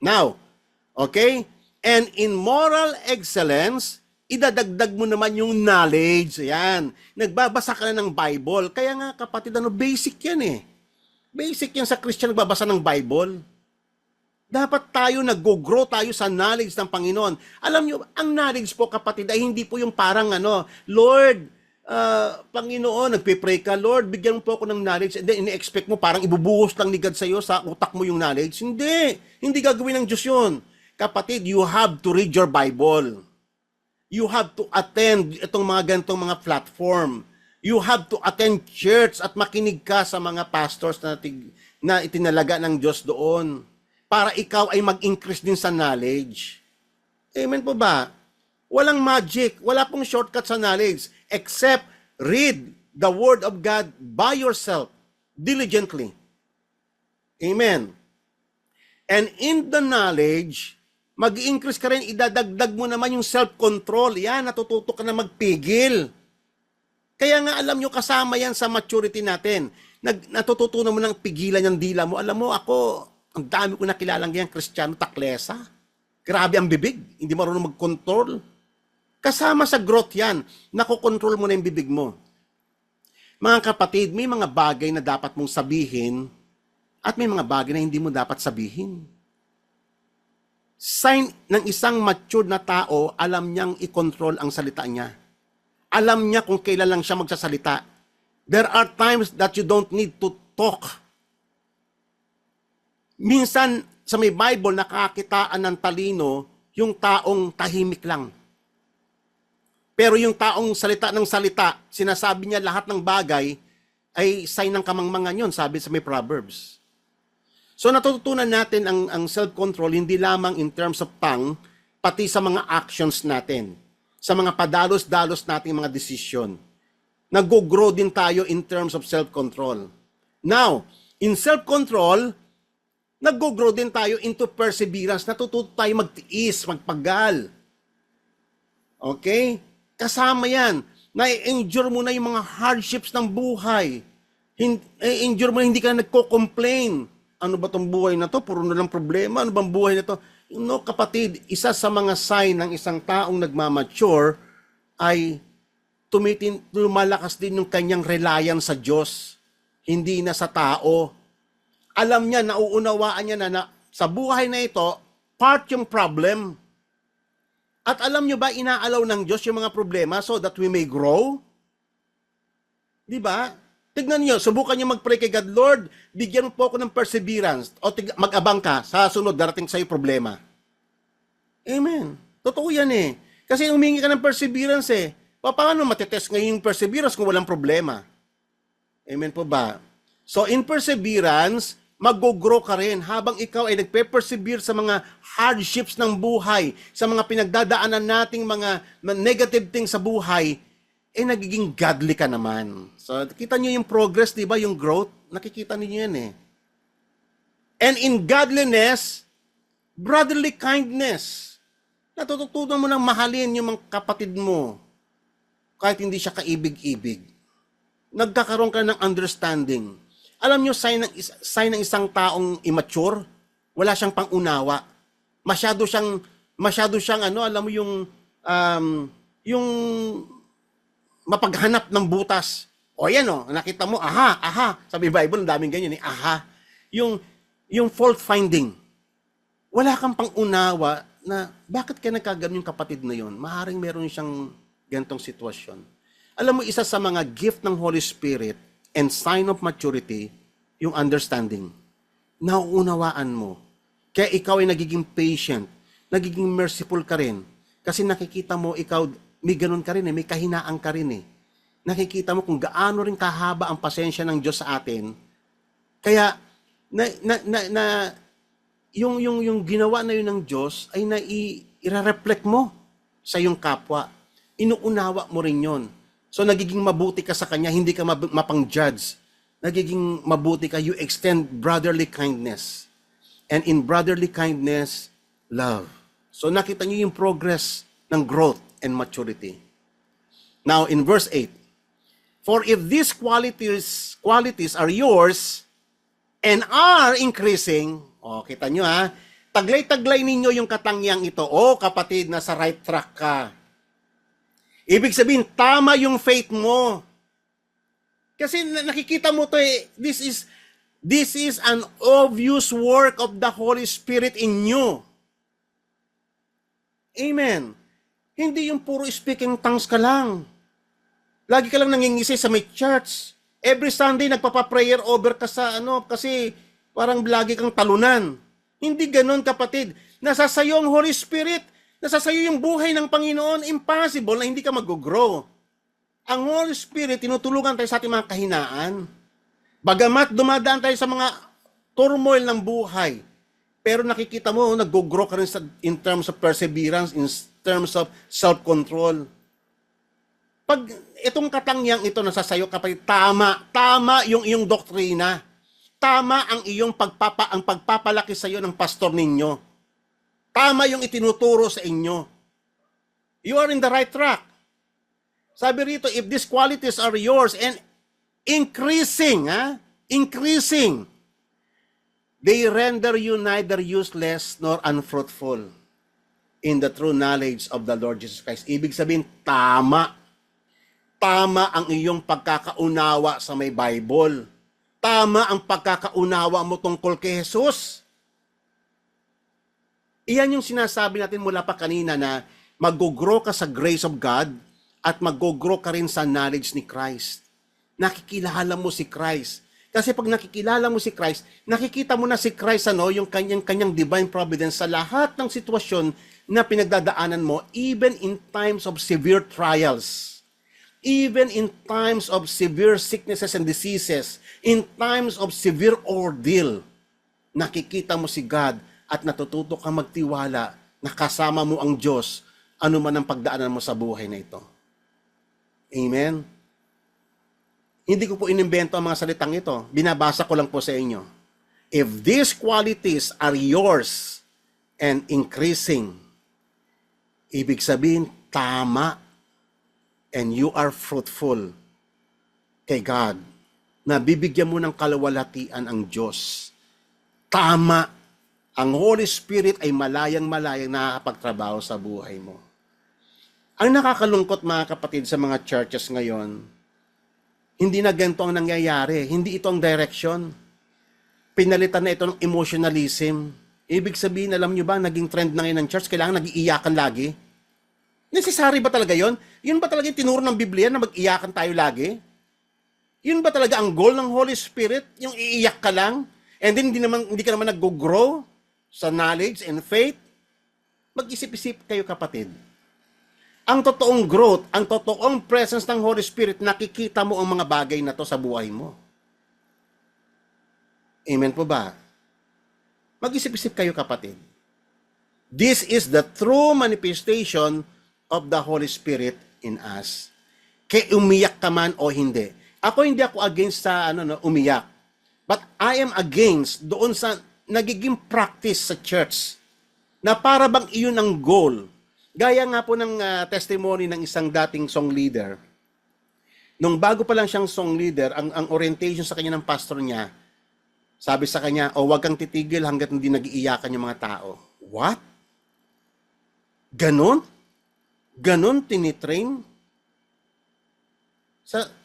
Now, okay? And in moral excellence, idadagdag mo naman yung knowledge. Yan. Nagbabasa ka na ng Bible. Kaya nga kapatid, basic yan eh. Basic yan sa Christian, nagbabasa ng Bible. Dapat tayo nag-grow tayo sa knowledge ng Panginoon. Alam nyo, ang knowledge po kapatid ay hindi po yung parang Lord, Panginoon, nagpe-pray ka, Lord, bigyan mo po ako ng knowledge, and then ini-expect mo parang ibubuhos lang ni God sa'yo sa utak mo yung knowledge. Hindi gagawin ng Diyos yun. Kapatid, you have to read your Bible. You have to attend itong mga ganitong mga platform. You have to attend church at makinig ka sa mga pastors na itinalaga ng Diyos doon para ikaw ay mag-increase din sa knowledge. Amen po ba? Walang magic, wala pong shortcut sa knowledge except read the Word of God by yourself diligently. Amen. And in the knowledge, mag-i-increase ka rin, idadagdag mo naman yung self-control. Yan, natututo ka na magpigil. Kaya nga alam nyo, kasama yan sa maturity natin. Natututunan mo ng pigilan yung dila mo. Alam mo, ako, ang dami ko nakilalang yan, Kristiyano Taklesa. Grabe ang bibig, hindi marunong mag-control. Kasama sa growth yan, nakokontrol mo na yung bibig mo. Mga kapatid, may mga bagay na dapat mong sabihin at may mga bagay na hindi mo dapat sabihin. Sign ng isang matured na tao, alam niyang i-control ang salita niya. Alam niya kung kailan lang siya magsasalita. There are times that you don't need to talk. Minsan, sa may Bible, nakakitaan ng talino yung taong tahimik lang. Pero yung taong salita ng salita, sinasabi niya lahat ng bagay, ay sign ng kamangmangan yun, sabi sa may Proverbs. So natututunan natin ang self-control hindi lamang in terms of tongue, pati sa mga actions natin, sa mga padalos-dalos nating mga desisyon. Nag-grow din tayo in terms of self-control. Now, in self-control, nag-grow din tayo into perseverance. Natututo tayo magtiis, magpagal. Okay? Kasama yan. Na-endure mo na yung mga hardships ng buhay. Endure mo na hindi ka nagko-complain. Ano ba tong buhay na to? Puro na lang problema. Ano bang buhay na to? No, kapatid, isa sa mga sign ng isang taong nagmamature ay lumalakas din yung kanyang reliance sa Diyos. Hindi na sa tao. Alam niya, nauunawaan niya na sa buhay na ito, part yung problem. At alam niyo ba, inaalaw ng Diyos yung mga problema so that we may grow? Di ba? Tignan niyo, subukan niyo mag-pray kay God, Lord, bigyan mo po ako ng perseverance. O mag-abang ka, sa sunod, darating sa'yo problema. Amen. Totoo yan eh. Kasi humingi ka ng perseverance eh. Paano matetest ngayon yung perseverance kung walang problema? Amen po ba? So in perseverance, mag-grow ka rin habang ikaw ay nagpe-persevere sa mga hardships ng buhay, sa mga pinagdadaanan nating mga negative things sa buhay, nagiging godly ka naman. So, kita nyo yung progress, di ba? Yung growth, nakikita niyo yan eh. And in godliness, brotherly kindness. Natututunan mo nang mahalin yung mga kapatid mo kahit hindi siya kaibig-ibig. Nagkakaroon ka ng understanding. Alam nyo, sign ng isang taong immature, wala siyang pangunawa. Masyado siyang alam mo yung mapaghanap ng butas. O yan nakita mo, aha. Sabi Bible, ang daming ganyan aha. Yung fault finding. Wala kang pangunawa na bakit ka nagkaganon yung kapatid na yon? Maaaring meron siyang ganitong sitwasyon. Alam mo, isa sa mga gift ng Holy Spirit and sign of maturity, yung understanding. Nauunawaan mo. Kaya ikaw ay nagiging patient, nagiging merciful ka rin. Kasi nakikita mo, ikaw, may ganun ka rin may kahinaan ka rin Nakikita mo kung gaano rin kahaba ang pasensya ng Diyos sa atin. Kaya, yung ginawa na yun ng Diyos ay i-reflect mo sa iyong kapwa. Inuunawa mo rin yun. So, nagiging mabuti ka sa Kanya, hindi ka mapang-judge. Nagiging mabuti ka, you extend brotherly kindness. And in brotherly kindness, love. So, nakita niyo yung progress ng growth and maturity. Now, in verse 8, for if these qualities are yours and are increasing, kita nyo taglay-taglay ninyo yung katangyang ito. Kapatid, nasa right track ka. Ibig sabihin, tama yung faith mo. Kasi nakikita mo to this is This is an obvious work of the Holy Spirit in you. Amen. Hindi yung puro speaking tongues ka lang. Lagi ka lang nangingisi sa may church. Every Sunday nagpapa-prayer over ka sa kasi parang lagi kang talunan. Hindi ganoon, kapatid. Nasa sayo ang Holy Spirit. Nasa sayo yung buhay ng Panginoon. Impossible na hindi ka mag-grow. Ang Holy Spirit, tinutulungan tayo sa ating mga kahinaan. Bagamat dumadaan tayo sa mga turmoil ng buhay, pero nakikita mo, nag-grow ka rin in terms of perseverance, in terms of self-control. Pag itong katangyang ito nasa sayo, kapatid, tama yung iyong doktrina. Tama ang iyong pagpapalaki sa iyo ng pastor ninyo. Tama yung itinuturo sa inyo. You are in the right track. Sabi rito, if these qualities are yours and increasing, they render you neither useless nor unfruitful in the true knowledge of the Lord Jesus Christ. Ibig sabihin, tama. Tama ang iyong pagkakaunawa sa may Bible. Tama ang pagkakaunawa mo tungkol kay Jesus. Iyan yung sinasabi natin mula pa kanina na mag-grow ka sa grace of God at mag-grow ka rin sa knowledge ni Christ. Nakikilala mo si Christ. Kasi pag nakikilala mo si Christ, nakikita mo na si Christ, yung kanyang divine providence sa lahat ng sitwasyon na pinagdadaanan mo, even in times of severe trials, even in times of severe sicknesses and diseases, in times of severe ordeal, nakikita mo si God at natututo kang magtiwala na kasama mo ang Diyos, ano man ang pagdaanan mo sa buhay na ito. Amen? Hindi ko po inimbento ang mga salitang ito. Binabasa ko lang po sa inyo. If these qualities are yours and increasing, ibig sabihin, tama, and you are fruitful kay God, na bibigyan mo ng kalawalhatian ang Diyos. Tama, ang Holy Spirit ay malayang-malayang nakakapagtrabaho sa buhay mo. Ang nakakalungkot, mga kapatid, sa mga churches ngayon, hindi na ganito ang nangyayari. Hindi ito ang direction. Pinalitan na ito ng emotionalism. Ibig sabihin, alam nyo ba, naging trend na ngayon ng church, kailangan nag-iiyakan lagi. Necessary ba talaga yon? Yun ba talaga yung tinuro ng Biblia na mag-iyakan tayo lagi? Yun ba talaga ang goal ng Holy Spirit? Yung iiyak ka lang? And then hindi ka naman nag-grow sa knowledge and faith? Mag-isip-isip kayo, kapatid. Ang totoong growth, ang totoong presence ng Holy Spirit, nakikita mo ang mga bagay na to sa buhay mo. Amen po ba? Mag-isip-isip kayo, kapatid. This is the true manifestation of the Holy Spirit in us. Kaya umiyak ka man o hindi. Hindi ako against sa umiyak. But I am against doon sa nagiging practice sa church na para bang iyon ang goal. Gaya nga po ng testimony ng isang dating song leader. Nung bago pa lang siyang song leader, ang orientation sa kanya ng pastor niya, sabi sa kanya, huwag kang titigil hanggat hindi nag-iiyakan yung mga tao. What? Ganon? Ganon tinitrain?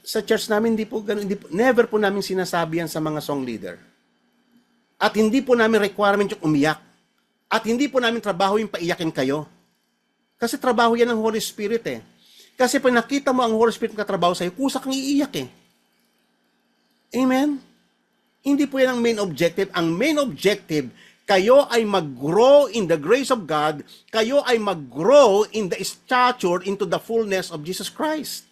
Sa church namin, never po namin sinasabi yan sa mga song leader. At hindi po namin requirement yung umiyak. At hindi po namin trabaho yung paiyakin kayo. Kasi trabaho yan ng Holy Spirit eh. Kasi pag nakita mo ang Holy Spirit katrabaho sa'yo, kusa kang iiyak eh. Amen? Hindi po yan ang main objective. Ang main objective, kayo ay mag-grow in the grace of God, kayo ay mag-grow in the stature into the fullness of Jesus Christ.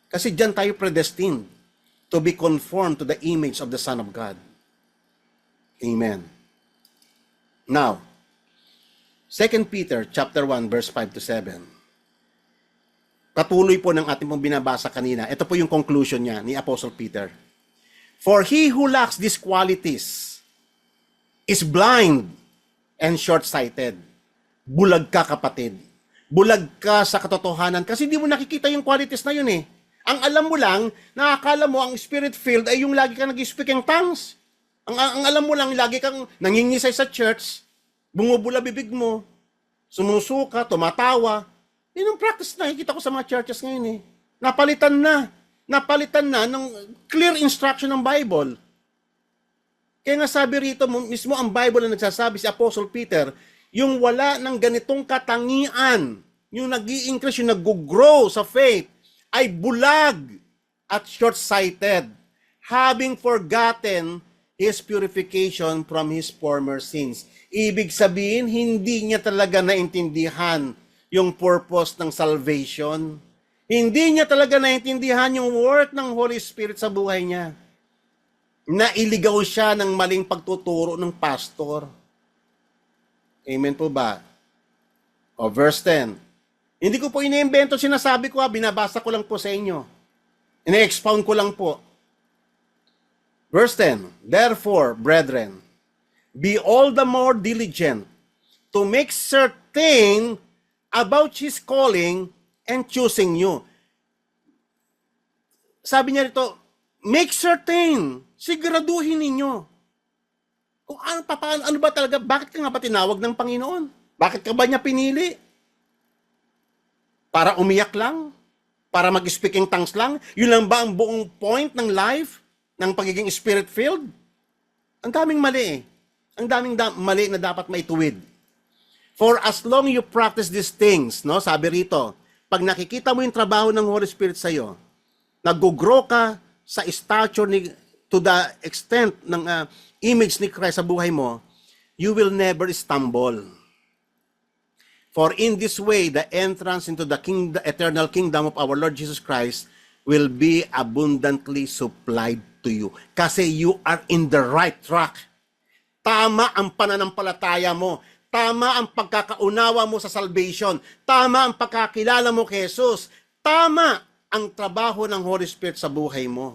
Kasi dyan tayo predestined to be conformed to the image of the Son of God. Amen. Now, 2 Peter chapter 1 verse 5 to 7. Patuloy po ng ating pong binabasa kanina. Ito po yung conclusion niya ni Apostle Peter. For he who lacks these qualities is blind and short-sighted. Bulag ka, kapatid. Bulag ka sa katotohanan kasi hindi mo nakikita yung qualities na yun eh. Ang alam mo lang, nakakala mo ang spirit-filled ay yung lagi ka nag-speak in tongues. Ang alam mo lang, lagi kang nangingisay sa church, bumubula bibig mo, sumusuka, tumatawa. Yun ang practice na nakikita ko sa mga churches ngayon eh. Napalitan na ng clear instruction ng Bible. Kaya nga sabi rito, mismo ang Bible na nagsasabi si Apostle Peter, yung wala ng ganitong katangian, yung nag-i-increase, yung nag-grow sa faith, ay bulag at short-sighted, having forgotten his purification from his former sins. Ibig sabihin, hindi niya talaga naintindihan yung purpose ng salvation. Hindi niya talaga naintindihan yung work ng Holy Spirit sa buhay niya. Nailigaw siya ng maling pagtuturo ng pastor. Amen po ba? O verse 10. Hindi ko po iniimbento, sinasabi ko, binabasa ko lang po sa inyo. Ine-expound ko lang po. Verse 10. Therefore, brethren, be all the more diligent to make certain about his calling and choosing you. Sabi niya rito, make certain, siguraduhin ninyo. Kung ano ba talaga, bakit ka nga ba tinawag ng Panginoon? Bakit ka ba niya pinili? Para umiyak lang? Para mag-speaking tongues lang? Yun lang ba ang buong point ng life? Ng pagiging spirit-filled? Ang daming mali eh. Ang daming mali na dapat maituwid. For as long you practice these things, no, sabi rito, pag nakikita mo yung trabaho ng Holy Spirit sa iyo, nag-grow ka sa stature to the extent ng image ni Christ sa buhay mo, you will never stumble. For in this way, the entrance into the eternal kingdom of our Lord Jesus Christ will be abundantly supplied to you. Kasi you are in the right track. Tama ang pananampalataya mo. Tama ang pagkakaunawa mo sa salvation. Tama ang pagkakilala mo kay Jesus. Tama ang trabaho ng Holy Spirit sa buhay mo.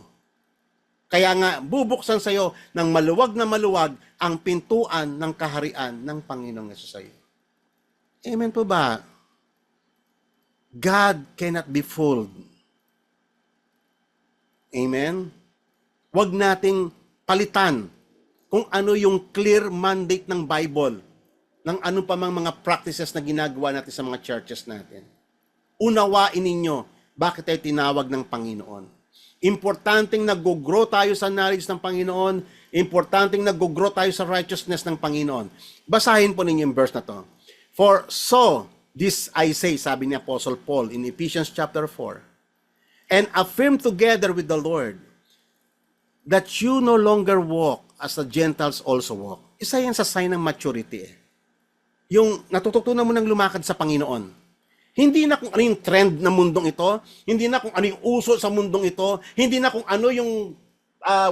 Kaya nga, bubuksan sa iyo ng maluwag na maluwag ang pintuan ng kaharian ng Panginoong Yesus sa iyo. Amen po ba? God cannot be fooled. Amen? Huwag nating palitan kung ano yung clear mandate ng Bible, ng ano pa mang mga practices na ginagawa natin sa mga churches natin. Unawain ninyo bakit tayo tinawag ng Panginoon. Importanteng nag-grow tayo sa knowledge ng Panginoon. Importanteng nag-grow tayo sa righteousness ng Panginoon. Basahin po ninyo yung verse na to. For so, this I say, sabi ni Apostle Paul in Ephesians chapter 4, and affirm together with the Lord that you no longer walk as the Gentiles also walk. Isa yan sa sign ng maturity. Yung natututunan mo ng lumakad sa Panginoon. Hindi na kung ano yung trend ng mundong ito, hindi na kung ano yung uso sa mundong ito, hindi na kung ano yung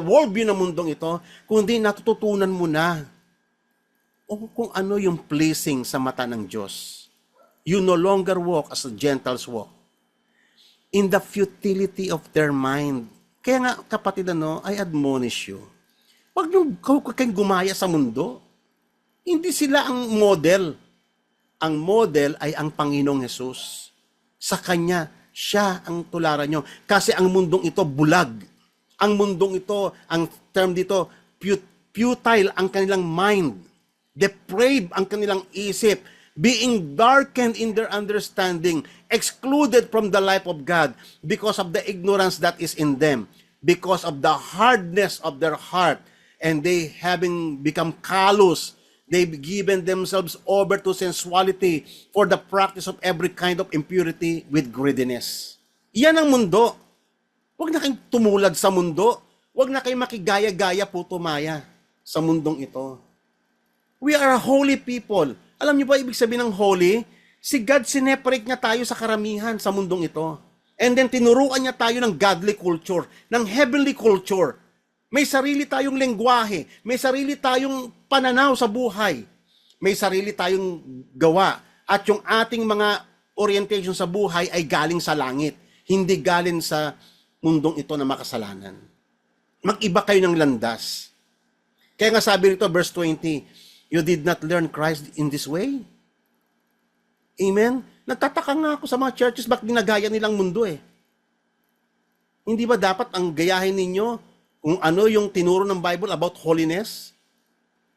worldview ng mundong ito, kundi natututunan mo na o kung ano yung pleasing sa mata ng Diyos. You no longer walk as the Gentiles walk. In the futility of their mind. Kaya nga, kapatid, I admonish you. Huwag kayong gumaya sa mundo. Hindi sila ang model. Ang model ay ang Panginoong Hesus. Sa Kanya, siya ang tularan nyo. Kasi ang mundong ito bulag. Ang mundong ito, ang term dito, futile ang kanilang mind. Depraved ang kanilang isip. Being darkened in their understanding, excluded from the life of God because of the ignorance that is in them, because of the hardness of their heart, and they having become callous, they've given themselves over to sensuality for the practice of every kind of impurity with greediness. Yan ang mundo. Huwag na kayong tumulad sa mundo. Huwag na kayong makigaya-gaya putumaya sa mundong ito. We are a holy people. Alam niyo ba ibig sabihin ng holy? Si God sineparate niya tayo sa karamihan sa mundong ito. And then tinuruan niya tayo ng godly culture, ng heavenly culture. May sarili tayong lengguwahe, may sarili tayong pananaw sa buhay, may sarili tayong gawa. At yung ating mga orientation sa buhay ay galing sa langit, hindi galing sa mundong ito na makasalanan. Mag-iba kayo ng landas. Kaya nga sabi rito, verse 20, you did not learn Christ in this way? Amen? Nagtataka nga ako sa mga churches, bakit ginagaya nilang mundo eh? Hindi ba dapat ang gayahin ninyo kung ano yung tinuro ng Bible about holiness?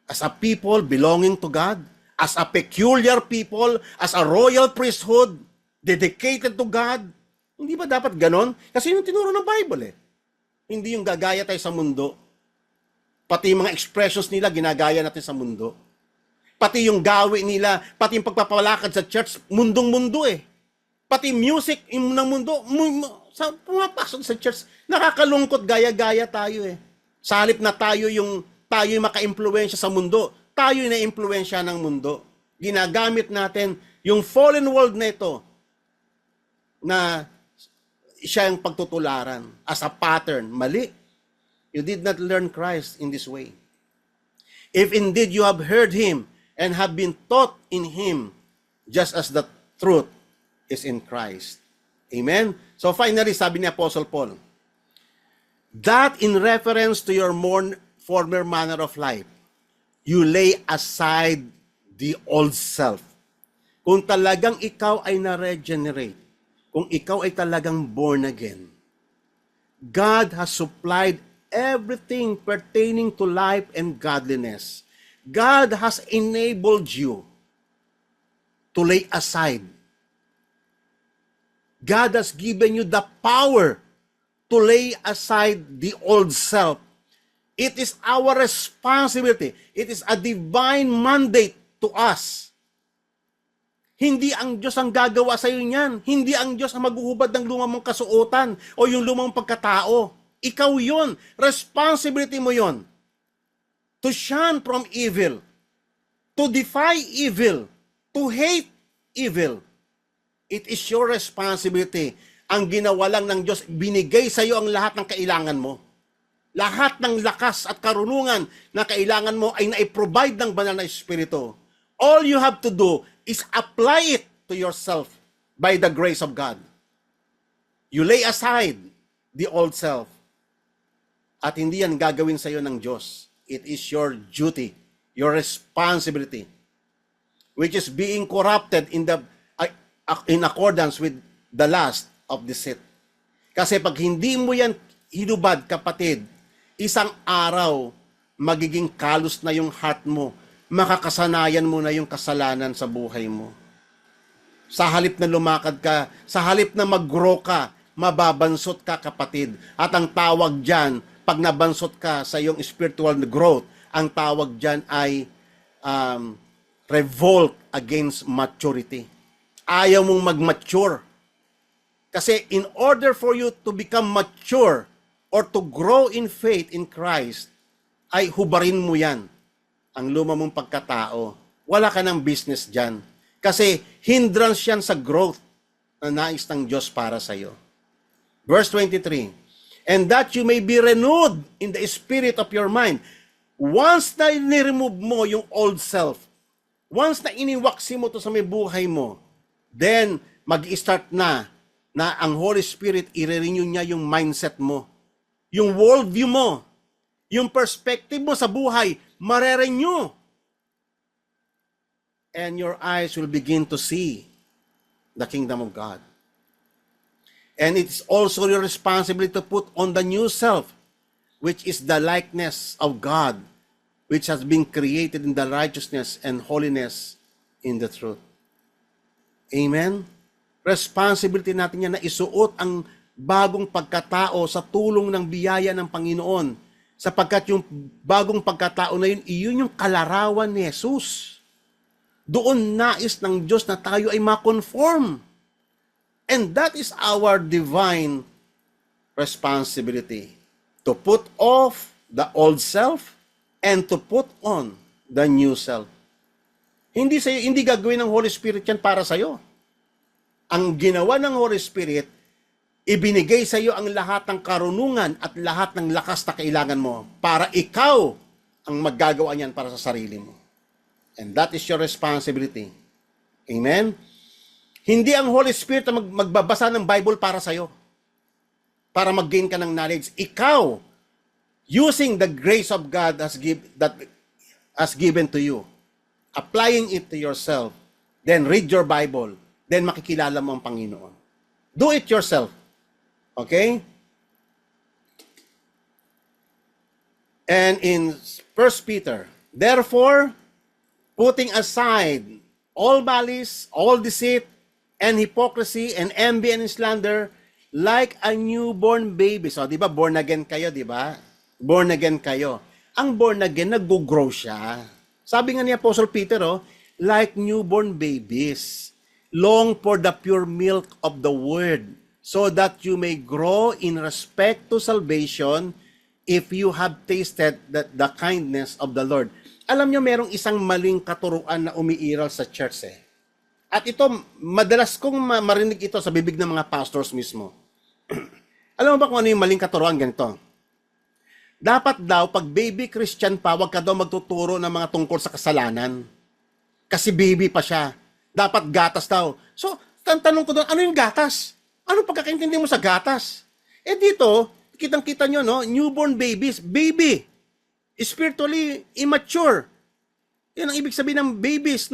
As a people belonging to God, as a peculiar people, as a royal priesthood, dedicated to God. Hindi ba dapat ganon? Kasi yung tinuro ng Bible eh. Hindi yung gagaya tayo sa mundo. Pati yung mga expressions nila, ginagaya natin sa mundo. Pati yung gawi nila, pati yung pagpapalakad sa church, mundong-mundo eh. Pati music yung ng mundo, sa pumapasok sa church, nakakalungkot, gaya-gaya tayo eh. Sa halip na tayo yung maka-impluwensya sa mundo, tayo yung na-impluwensya ng mundo. Ginagamit natin yung fallen world na ito na siya yung pagtutularan as a pattern. Mali. You did not learn Christ in this way. If indeed you have heard Him and have been taught in Him, just as the truth is in Christ. Amen? So finally, sabi ni Apostle Paul, that in reference to your former manner of life, you lay aside the old self. Kung talagang ikaw ay na-regenerate, kung ikaw ay talagang born again, God has supplied everything pertaining to life and godliness. God has enabled you to lay aside. God has given you the power to lay aside the old self. It is our responsibility. It is a divine mandate to us. Hindi ang Diyos ang gagawa sa iyo niyan. Hindi ang Diyos ang maghuhubad ng lumang kasuotan o yung lumang pagkatao. Ikaw yon. Responsibility mo yon. To shun from evil. To defy evil. To hate evil. It is your responsibility. Ang ginawa lang ng Diyos, binigay sa iyo ang lahat ng kailangan mo. Lahat ng lakas at karunungan na kailangan mo ay na-provide ng banal na Espiritu. All you have to do is apply it to yourself by the grace of God. You lay aside the old self. At hindi yan gagawin sa iyo ng Diyos. It is your duty, your responsibility, which is being corrupted in accordance with the lust of deceit. Kasi pag hindi mo yan hinubad, kapatid, isang araw, magiging kalos na yung heart mo. Makakasanayan mo na yung kasalanan sa buhay mo. Sa halip na lumakad ka, sa halip na mag-grow ka, mababansot ka, kapatid. At ang tawag dyan, pag nabansot ka sa iyong spiritual growth, ang tawag dyan ay revolt against maturity. Ayaw mong mag-mature. Kasi in order for you to become mature or to grow in faith in Christ, ay hubarin mo yan, ang luma mong pagkatao. Wala ka ng business dyan. Kasi hindrance yan sa growth na nais ng Diyos para sa iyo. Verse 23, and that you may be renewed in the spirit of your mind. Once na ni-remove mo yung old self, once na iniwaksi mo to sa may buhay mo, then mag-i-start na ang Holy Spirit, i-renew niya yung mindset mo, yung worldview mo, yung perspective mo sa buhay, mare-renew. And your eyes will begin to see the kingdom of God. And it's also your responsibility to put on the new self, which is the likeness of God, which has been created in the righteousness and holiness in the truth. Amen? Responsibility natin yan na isuot ang bagong pagkatao sa tulong ng biyaya ng Panginoon. Sapagkat yung bagong pagkatao na yun, iyon yung kalarawan ni Jesus. Doon nais ng Diyos na tayo ay ma-conform. And that is our divine responsibility. To put off the old self and to put on the new self. Hindi gagawin ng Holy Spirit yan para sa'yo. Ang ginawa ng Holy Spirit, ibinigay sa iyo ang lahat ng karunungan at lahat ng lakas na kailangan mo para ikaw ang maggagawa niyan para sa sarili mo. And that is your responsibility. Amen? Hindi ang Holy Spirit ang magbabasa ng Bible para sa iyo, para mag-gain ka ng knowledge. Ikaw, using the grace of God that has given to you, applying it to yourself, then read your Bible, then makikilala mo ang Panginoon. Do it yourself. Okay? And in 1 Peter, therefore, putting aside all malice, all deceit, and hypocrisy, and envy, and slander, like a newborn baby. So, di ba, born again kayo, di ba? Born again kayo. ang born again, nag-grow siya. Sabi nga ni Apostle Peter, like newborn babies, long for the pure milk of the word, so that you may grow in respect to salvation if you have tasted the kindness of the Lord. Alam nyo, merong isang maling katuruan na umiiral sa church At ito, madalas kong marinig ito sa bibig ng mga pastors mismo. Alam mo ba kung ano yung maling katuruan? Ganito. Dapat daw, pag baby Christian pa, wag ka daw magtuturo ng mga tungkol sa kasalanan. Kasi baby pa siya. Dapat gatas daw. So, tanong ko doon, ano yung gatas? Anong pagkakaintindi mo sa gatas? Dito, kitang-kita nyo, newborn babies, baby. Spiritually immature. Yan ang ibig sabihin ng babies,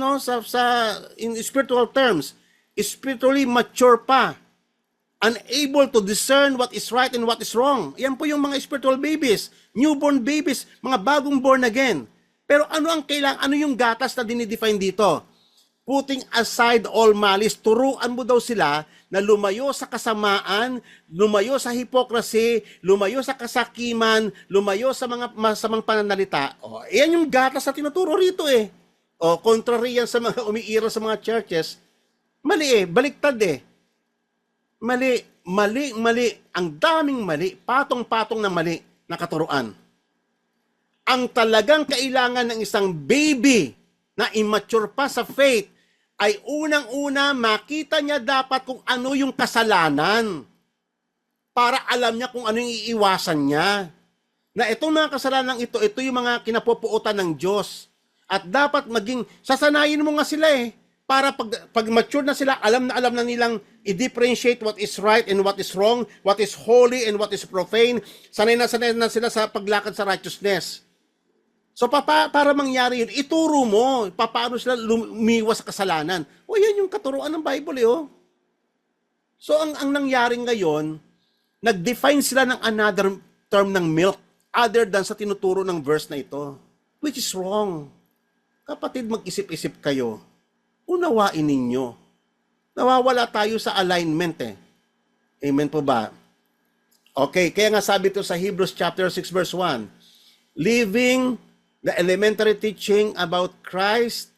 in spiritual terms. Spiritually mature pa. Unable to discern what is right and what is wrong. Yan po yung mga spiritual babies, newborn babies, mga bagong born again. Pero ano yung gatas na dinidefine dito? Putting aside all malice, turuan mo daw sila na lumayo sa kasamaan, lumayo sa hypocrisy, lumayo sa kasakiman, lumayo sa mga masamang pananalita. Yan yung gatas na tinuturo rito contrary yan sa mga umiiral sa mga churches. Mali baliktad Mali. Ang daming mali, patong-patong na mali na katuruan. Ang talagang kailangan ng isang baby na immature pa sa faith ay unang-una makita niya dapat kung ano yung kasalanan para alam niya kung ano yung iiwasan niya. Na itong mga kasalanan ito yung mga kinapupuutan ng Diyos. At dapat sasanayin mo nga sila para pag mature na sila, alam na nilang i-differentiate what is right and what is wrong, what is holy and what is profane. Sanay na sila sa paglakad sa righteousness. So para mangyari yun, ituro mo paano sila lumiwas sa kasalanan. Yan yung katuruan ng Bible So ang nangyari ngayon, nag-define sila ng another term ng milk other than sa tinuturo ng verse na ito, which is wrong. Kapatid, mag-isip-isip kayo. Unawain ninyo. Nawawala tayo sa alignment Amen po ba? Okay, kaya nga sabi ito sa Hebrews chapter 6 verse 1, leaving the elementary teaching about Christ,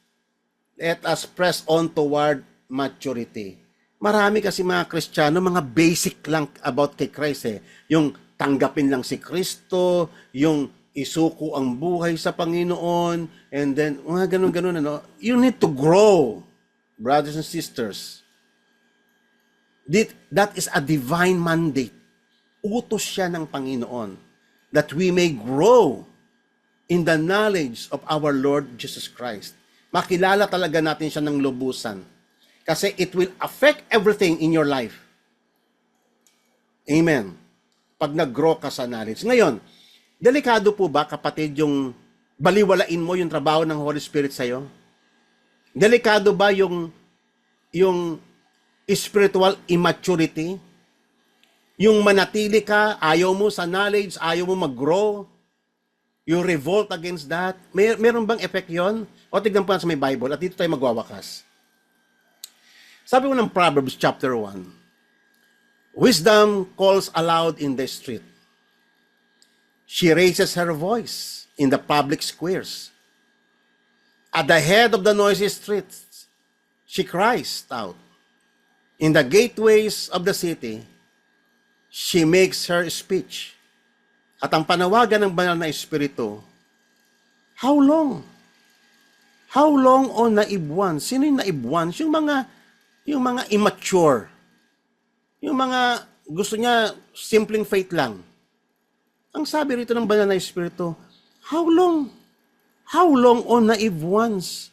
let us press on toward maturity. Marami kasi mga Kristiyano, mga basic lang about kay Christ Yung tanggapin lang si Kristo, yung isuko ang buhay sa Panginoon, and then, mga ganun-ganun, You need to grow, brothers and sisters. That is a divine mandate. Utos siya ng Panginoon that we may grow in the knowledge of our Lord Jesus Christ. Makilala talaga natin siya ng lubusan. Kasi it will affect everything in your life. Amen. Pag nag-grow ka sa knowledge. Ngayon, delikado po ba, kapatid, yung baliwalain mo yung trabaho ng Holy Spirit sa'yo? Delikado ba yung spiritual immaturity? Yung manatili ka, ayaw mo sa knowledge, ayaw mo mag-grow, you revolt against that. Meron bang effect yon? O tignan po sa may Bible at dito tayo magwawakas. Sabi ko ng Proverbs chapter 1, wisdom calls aloud in the street. She raises her voice in the public squares. At the head of the noisy streets, she cries out. In the gateways of the city, she makes her speech. At ang panawagan ng banal na Espiritu, how long? How long o naibuan? Sino yung naibuan? Yung mga immature. Yung mga gusto niya simpleng faith lang. Ang sabi rito ng banal na Espiritu, how long? How long o naive ones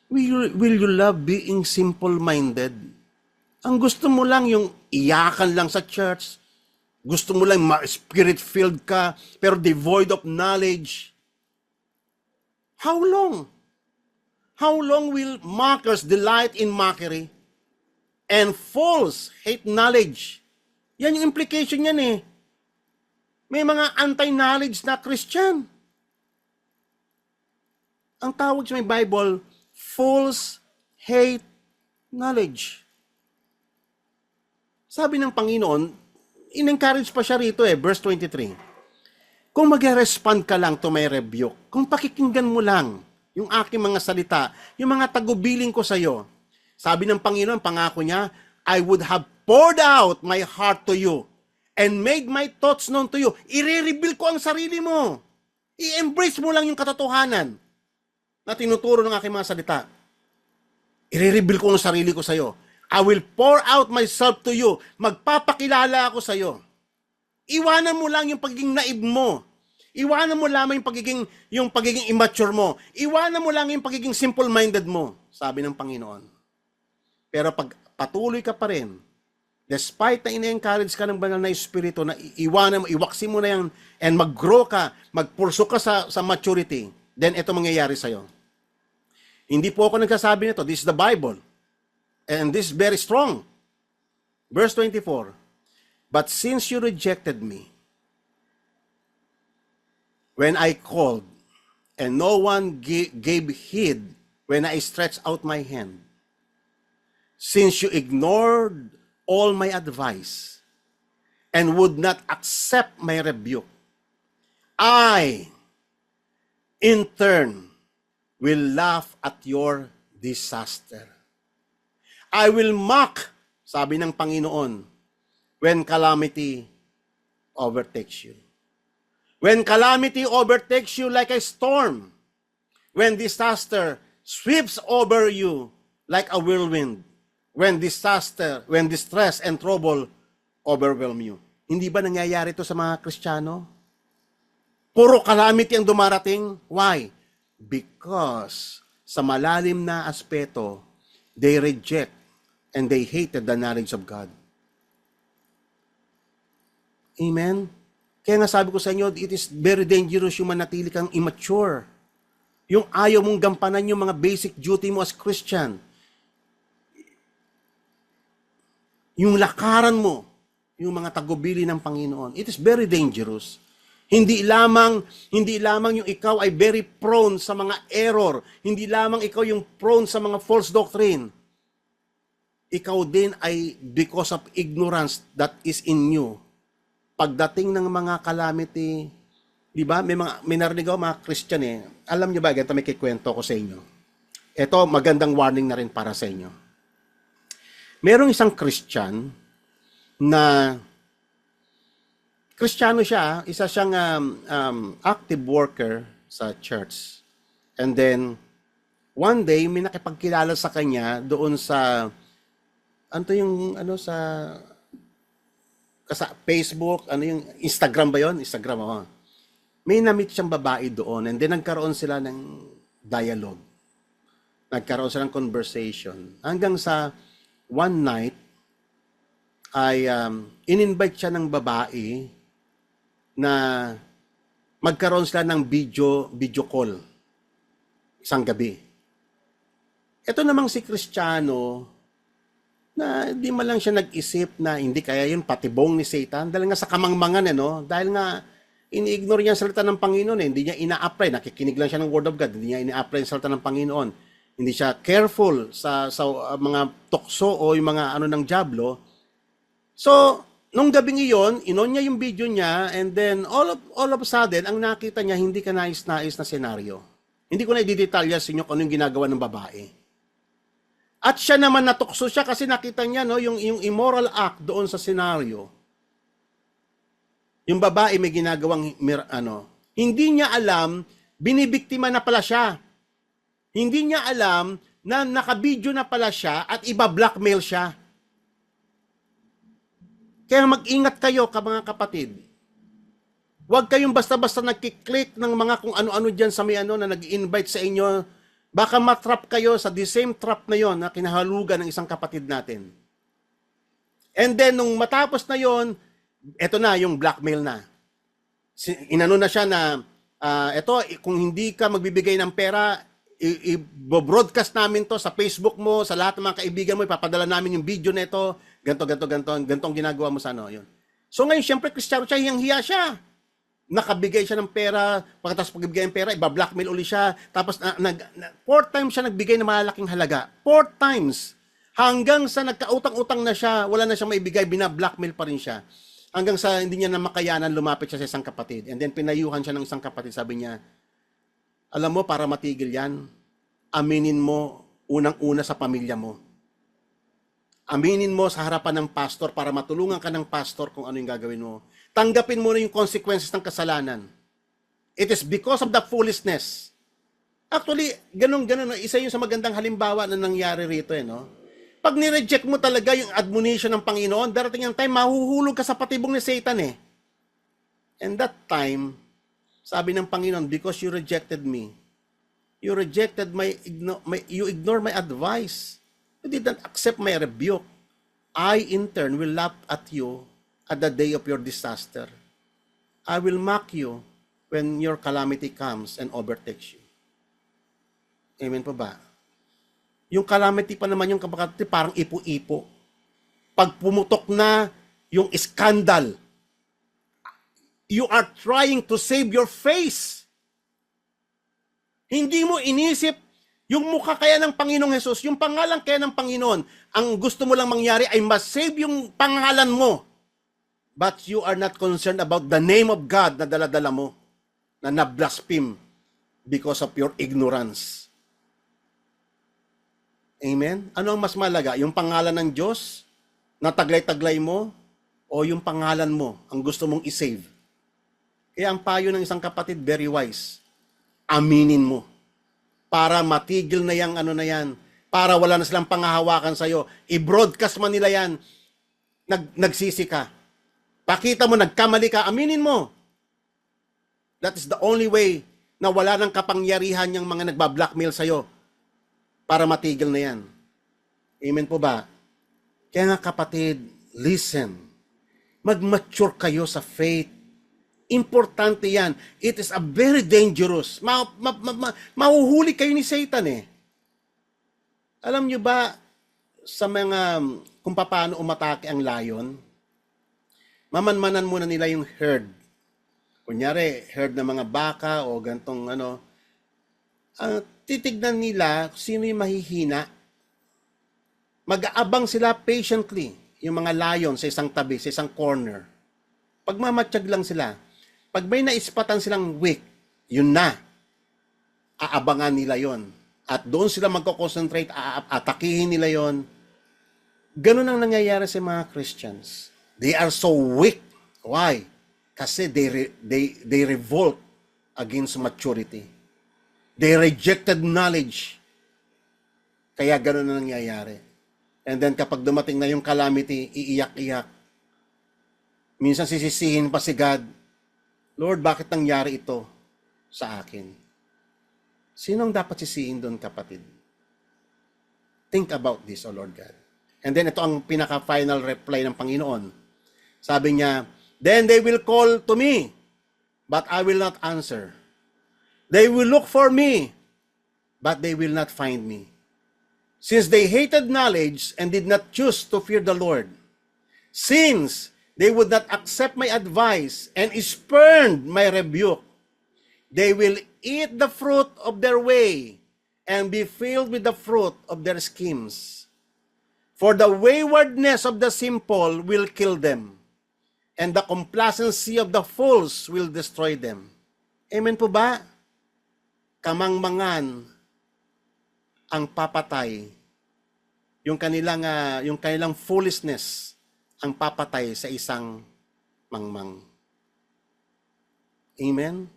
will you love being simple-minded? Ang gusto mo lang yung iyakan lang sa church, gusto mo lang spirit-filled ka, pero devoid of knowledge. How long? How long will mockers delight in mockery and fools hate knowledge? Yan yung implication yan May mga anti-knowledge na Christian. Ang tawag sa may Bible, fools hate knowledge. Sabi ng Panginoon, in-encourage pa siya rito verse 23. Kung mag-respond ka lang to my rebuke, kung pakikinggan mo lang yung aking mga salita, yung mga tagubilin ko sa iyo, sabi ng Panginoon, pangako niya, I would have poured out my heart to you and made my thoughts known to you. I-reveal ko ang sarili mo. I-embrace mo lang yung katotohanan na tinuturo ng aking mga salita. I-reveal ko ang sarili ko sa iyo. I will pour out myself to you. Magpapakilala ako sa iyo. Iwanan mo lang yung pagiging naib mo. Iwanan mo lamang yung pagiging immature mo. Iwanan mo lang yung pagiging simple-minded mo, sabi ng Panginoon. Pero pag patuloy ka pa rin, despite na ina-encourage ka ng banal na espiritu na iwanan mo, iwaksi mo na yan, and mag-grow ka, magpurso ka sa maturity, then ito mangyayari sa'yo. Hindi po ako nagsasabi nito. This is the Bible. And this is very strong. Verse 24, but since you rejected me, when I called, and no one gave heed when I stretched out my hand, since you ignored all my advice and would not accept my rebuke, I, in turn, will laugh at your disaster. I will mock, sabi ng Panginoon, when calamity overtakes you. When calamity overtakes you like a storm, when disaster sweeps over you like a whirlwind, when distress and trouble overwhelm you. Hindi ba nangyayari ito sa mga Kristiyano? Puro calamity ang dumarating. Why? Because sa malalim na aspeto, they reject and they hated the knowledge of God. Amen? Kaya nga sabi ko sa inyo, it is very dangerous yung manatili kang immature. Yung ayaw mong gampanan yung mga basic duty mo as Christian. Yung lakaran mo, yung mga tagubili ng Panginoon. It is very dangerous. Hindi lamang yung ikaw ay very prone sa mga error. Hindi lamang ikaw yung prone sa mga false doctrine. Ikaw din ay because of ignorance that is in you. Pagdating ng mga calamity, di ba? May narinig ako mga Christian eh. Alam niyo ba, ganito may kikwento ko sa inyo. Ito, magandang warning na rin para sa inyo. Merong isang Christian na Kristiyano siya, isa siyang active worker sa church. And then, one day, may nakipagkilala sa kanya doon sa, sa Facebook, yung Instagram ba yon? Instagram, oh. May na-meet siyang babae doon and then nagkaroon sila ng dialogue. Nagkaroon sila ng conversation. Hanggang sa one night, ay in-invite siya ng babae na magkaroon sila ng video call isang gabi. Ito namang si Kristiyano, na hindi man lang siya nag-isip na hindi kaya yun patibong ni Satan dahil nga sa kamangmangan dahil nga ini-ignore niya ang salita ng Panginoon hindi niya ina-apply, nakikinig lang siya ng Word of God, hindi niya ina-apply ang salita ng Panginoon, hindi siya careful sa mga tukso o yung mga ng diablo. So nung gabing iyon, inon niya yung video niya and then all of a sudden ang nakita niya hindi ka nais-nais na senaryo. Hindi ko na i-detalya sa inyo kung ano yung ginagawa ng babae. At siya naman natukso siya kasi nakita niya yung immoral act doon sa senaryo. Yung babae may ginagawang hindi niya alam, binibiktima na pala siya. Hindi niya alam na nakabidyo na pala siya at iba-blackmail siya. Kaya mag-ingat kayo mga kapatid. Huwag kayong basta-basta nagkiklik ng mga kung ano-ano dyan sa may na nag-invite sa inyo. Baka matrap kayo sa the same trap na yon na kinahalugan ng isang kapatid natin. And then, nung matapos na yon, eto na, yung blackmail na. Inano na siya na, eto, kung hindi ka magbibigay ng pera, i-broadcast namin to sa Facebook mo, sa lahat ng mga kaibigan mo, ipapadala namin yung video na ito, ganto ang ginagawa mo sa yun. So ngayon, syempre, Kristiyano siya, hiyang-hiya siya. Nakabigay siya ng pera, pagkatapos pagbibigay ng pera, iba-blackmail uli siya, tapos 4 times siya nagbigay ng malalaking halaga. 4 times. Hanggang sa nagkautang-utang na siya, wala na siyang maibigay, bina-blackmail pa rin siya. Hanggang sa hindi niya na makayanan, lumapit siya sa isang kapatid. And then pinayuhan siya ng isang kapatid. Sabi niya, alam mo, para matigil yan, aminin mo unang-una sa pamilya mo. Aminin mo sa harapan ng pastor para matulungan ka ng pastor kung ano yung gagawin mo. Tanggapin mo na yung consequences ng kasalanan. It is because of the foolishness. Actually, ganun-ganun. Isa yung sa magandang halimbawa na nangyari rito. No? Pag nireject mo talaga yung admonition ng Panginoon, darating ang time, mahuhulog ka sa patibong ni Satan eh. And that time, sabi ng Panginoon, because you rejected me, you rejected you ignore my advice. You did not accept my rebuke. I, in turn, will laugh at you at the day of your disaster. I will mock you when your calamity comes and overtakes you. Amen po ba? Yung calamity pa naman yung kapatid, parang ipo-ipo. Pag pumutok na yung scandal, you are trying to save your face. Hindi mo inisip yung mukha kaya ng Panginoong Jesus, yung pangalan kaya ng Panginoon, ang gusto mo lang mangyari ay ma-save yung pangalan mo. But you are not concerned about the name of God na dala-dala mo, na na-blaspheme because of your ignorance. Amen? Ano ang mas malaga? Yung pangalan ng Diyos na taglay-taglay mo o yung pangalan mo ang gusto mong isave? Kaya ang payo ng isang kapatid, very wise. Aminin mo. Para matigil na yang ano na yan. Para wala na silang pangahawakan sa'yo. I-broadcast man nila yan. Nagsisi ka. Pakita mo, nagkamali ka, aminin mo. That is the only way na wala ng kapangyarihan yung mga nagbablackmail sa'yo para matigil na yan. Amen po ba? Kaya nga kapatid, listen. Mag-mature kayo sa faith. Importante yan. It is a very dangerous. Mahuhuli kayo ni Satan eh. Alam nyo ba sa mga kung paano umatake ang lion? Mamanmanan muna nila yung herd. Kunyari, herd ng mga baka o gantong ano. Titignan nila sino yung mahihina. Mag-aabang sila patiently yung mga lion sa isang tabi, sa isang corner. Pagmamatsyag lang sila. Pag may naispatan silang weak, yun na. Aabangan nila yon. At doon sila magko-concentrate, atakihin nila yon. Ganun ang nangyayari sa mga Christians. They are so weak. Why? Kasi they revolt against maturity. They rejected knowledge. Kaya ganun ang nangyayari. And then kapag dumating na yung calamity, iiyak-iyak. Minsan sisisihin pa si God, Lord, bakit nangyari ito sa akin? Sinong dapat sisihin doon, kapatid? Think about this, O Lord God. And then ito ang pinaka-final reply ng Panginoon. Sabi niya, then they will call to me, but I will not answer. They will look for me, but they will not find me. Since they hated knowledge and did not choose to fear the Lord, since they would not accept my advice and spurned my rebuke, they will eat the fruit of their way and be filled with the fruit of their schemes. For the waywardness of the simple will kill them, and the complacency of the fools will destroy them. Amen po ba? Kamangmangan ang papatay, yung kanilang foolishness ang papatay sa isang mangmang. Amen?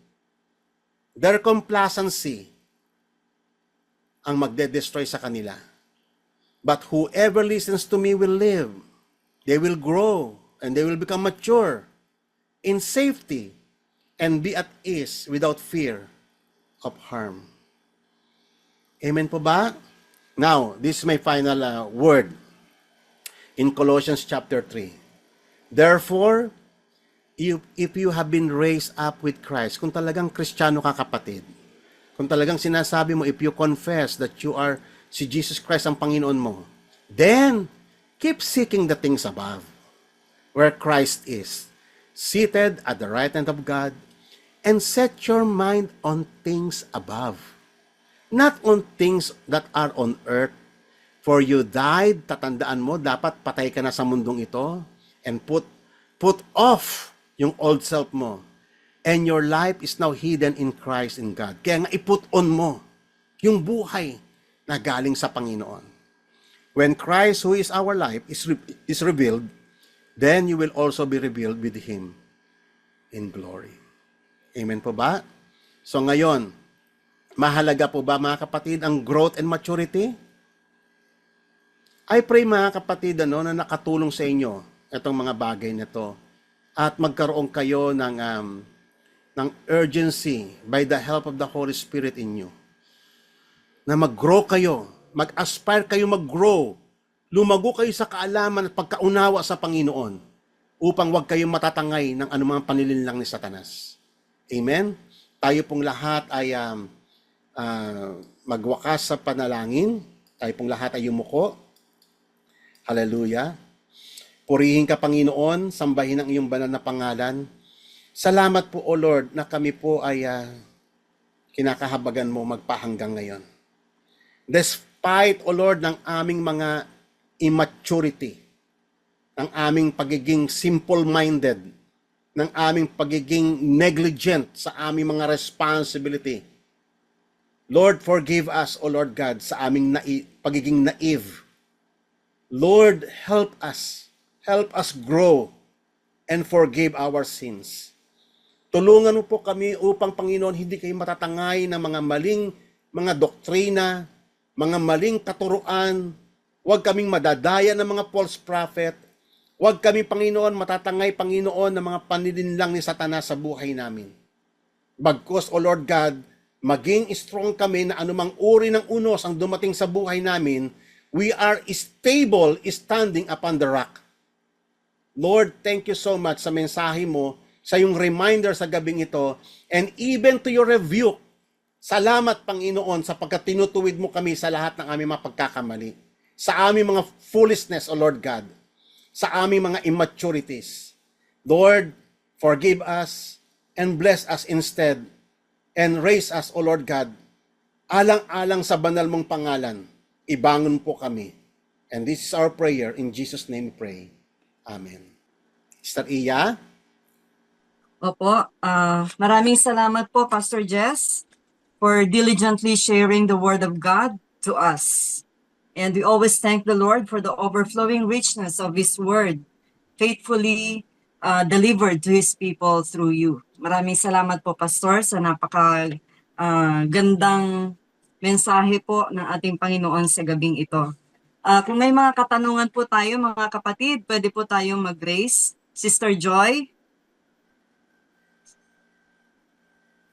Their complacency ang magde-destroy sa kanila. But whoever listens to me will live. They will grow and they will become mature in safety and be at ease without fear of harm. Amen po ba? Now, this is my final word in Colossians chapter 3. Therefore, if you have been raised up with Christ, kung talagang Kristiyano ka, kapatid, kung talagang sinasabi mo, if you confess that you are si Jesus Christ ang Panginoon mo, then keep seeking the things above, where Christ is, seated at the right hand of God, and set your mind on things above, not on things that are on earth. For you died, tatandaan mo, dapat patay ka na sa mundong ito, and put put off yung old self mo. And your life is now hidden in Christ in God. Kaya nga i-put on mo yung buhay na galing sa Panginoon. When Christ, who is our life, is revealed, then you will also be revealed with Him in glory. Amen po ba? So ngayon, mahalaga po ba mga kapatid ang growth and maturity? I pray mga kapatid na nakatulong sa inyo itong mga bagay na to at magkaroon kayo ng urgency by the help of the Holy Spirit in you. Na mag-grow kayo, mag-aspire kayo mag-grow, lumago kayo sa kaalaman at pagkaunawa sa Panginoon upang wag kayong matatangay ng anumang panlilinlang ni Satanas. Amen? Tayo pong lahat ay magwakas sa panalangin. Tayo pong lahat ay yumuko. Hallelujah. Purihin ka, Panginoon, sambahin ang iyong banal na pangalan. Salamat po, O Lord, na kami po ay kinakahabagan mo magpahanggang ngayon. Despite, O Lord, ng aming mga immaturity, ng aming pagiging simple-minded, ng aming pagiging negligent sa aming mga responsibility. Lord, forgive us, O Lord God, sa aming pagiging naive. Lord, help us. Help us grow and forgive our sins. Tulungan mo po kami upang, Panginoon, hindi kayo matatangay ng mga maling mga doktrina, mga maling katuruan. Huwag kaming madadaya ng mga false prophet. Huwag kami, Panginoon, matatangay, Panginoon, ng mga panlilinlang ni Satanas sa buhay namin. Bagkus, O Lord God, maging strong kami na anumang uri ng unos ang dumating sa buhay namin, we are stable standing upon the rock. Lord, thank you so much sa mensahe mo, sa yung reminder sa gabing ito, and even to your rebuke. Salamat, Panginoon, sapagkat tinutuwid mo kami sa lahat ng aming mga pagkakamali, sa aming mga foolishness, O Lord God, sa aming mga immaturities. Lord, forgive us and bless us instead, and raise us, O Lord God, alang-alang sa banal mong pangalan. Ibangon po kami. And this is our prayer. In Jesus' name we pray. Amen. Sister Iya? Opo, maraming salamat po, Pastor Jess, for diligently sharing the Word of God to us. And we always thank the Lord for the overflowing richness of His Word, faithfully delivered to His people through you. Maraming salamat po, Pastor, sa gandang mensahe po ng ating Panginoon sa gabing ito. Kung may mga katanungan po tayo, mga kapatid, pwede po tayong mag-raise. Sister Joy,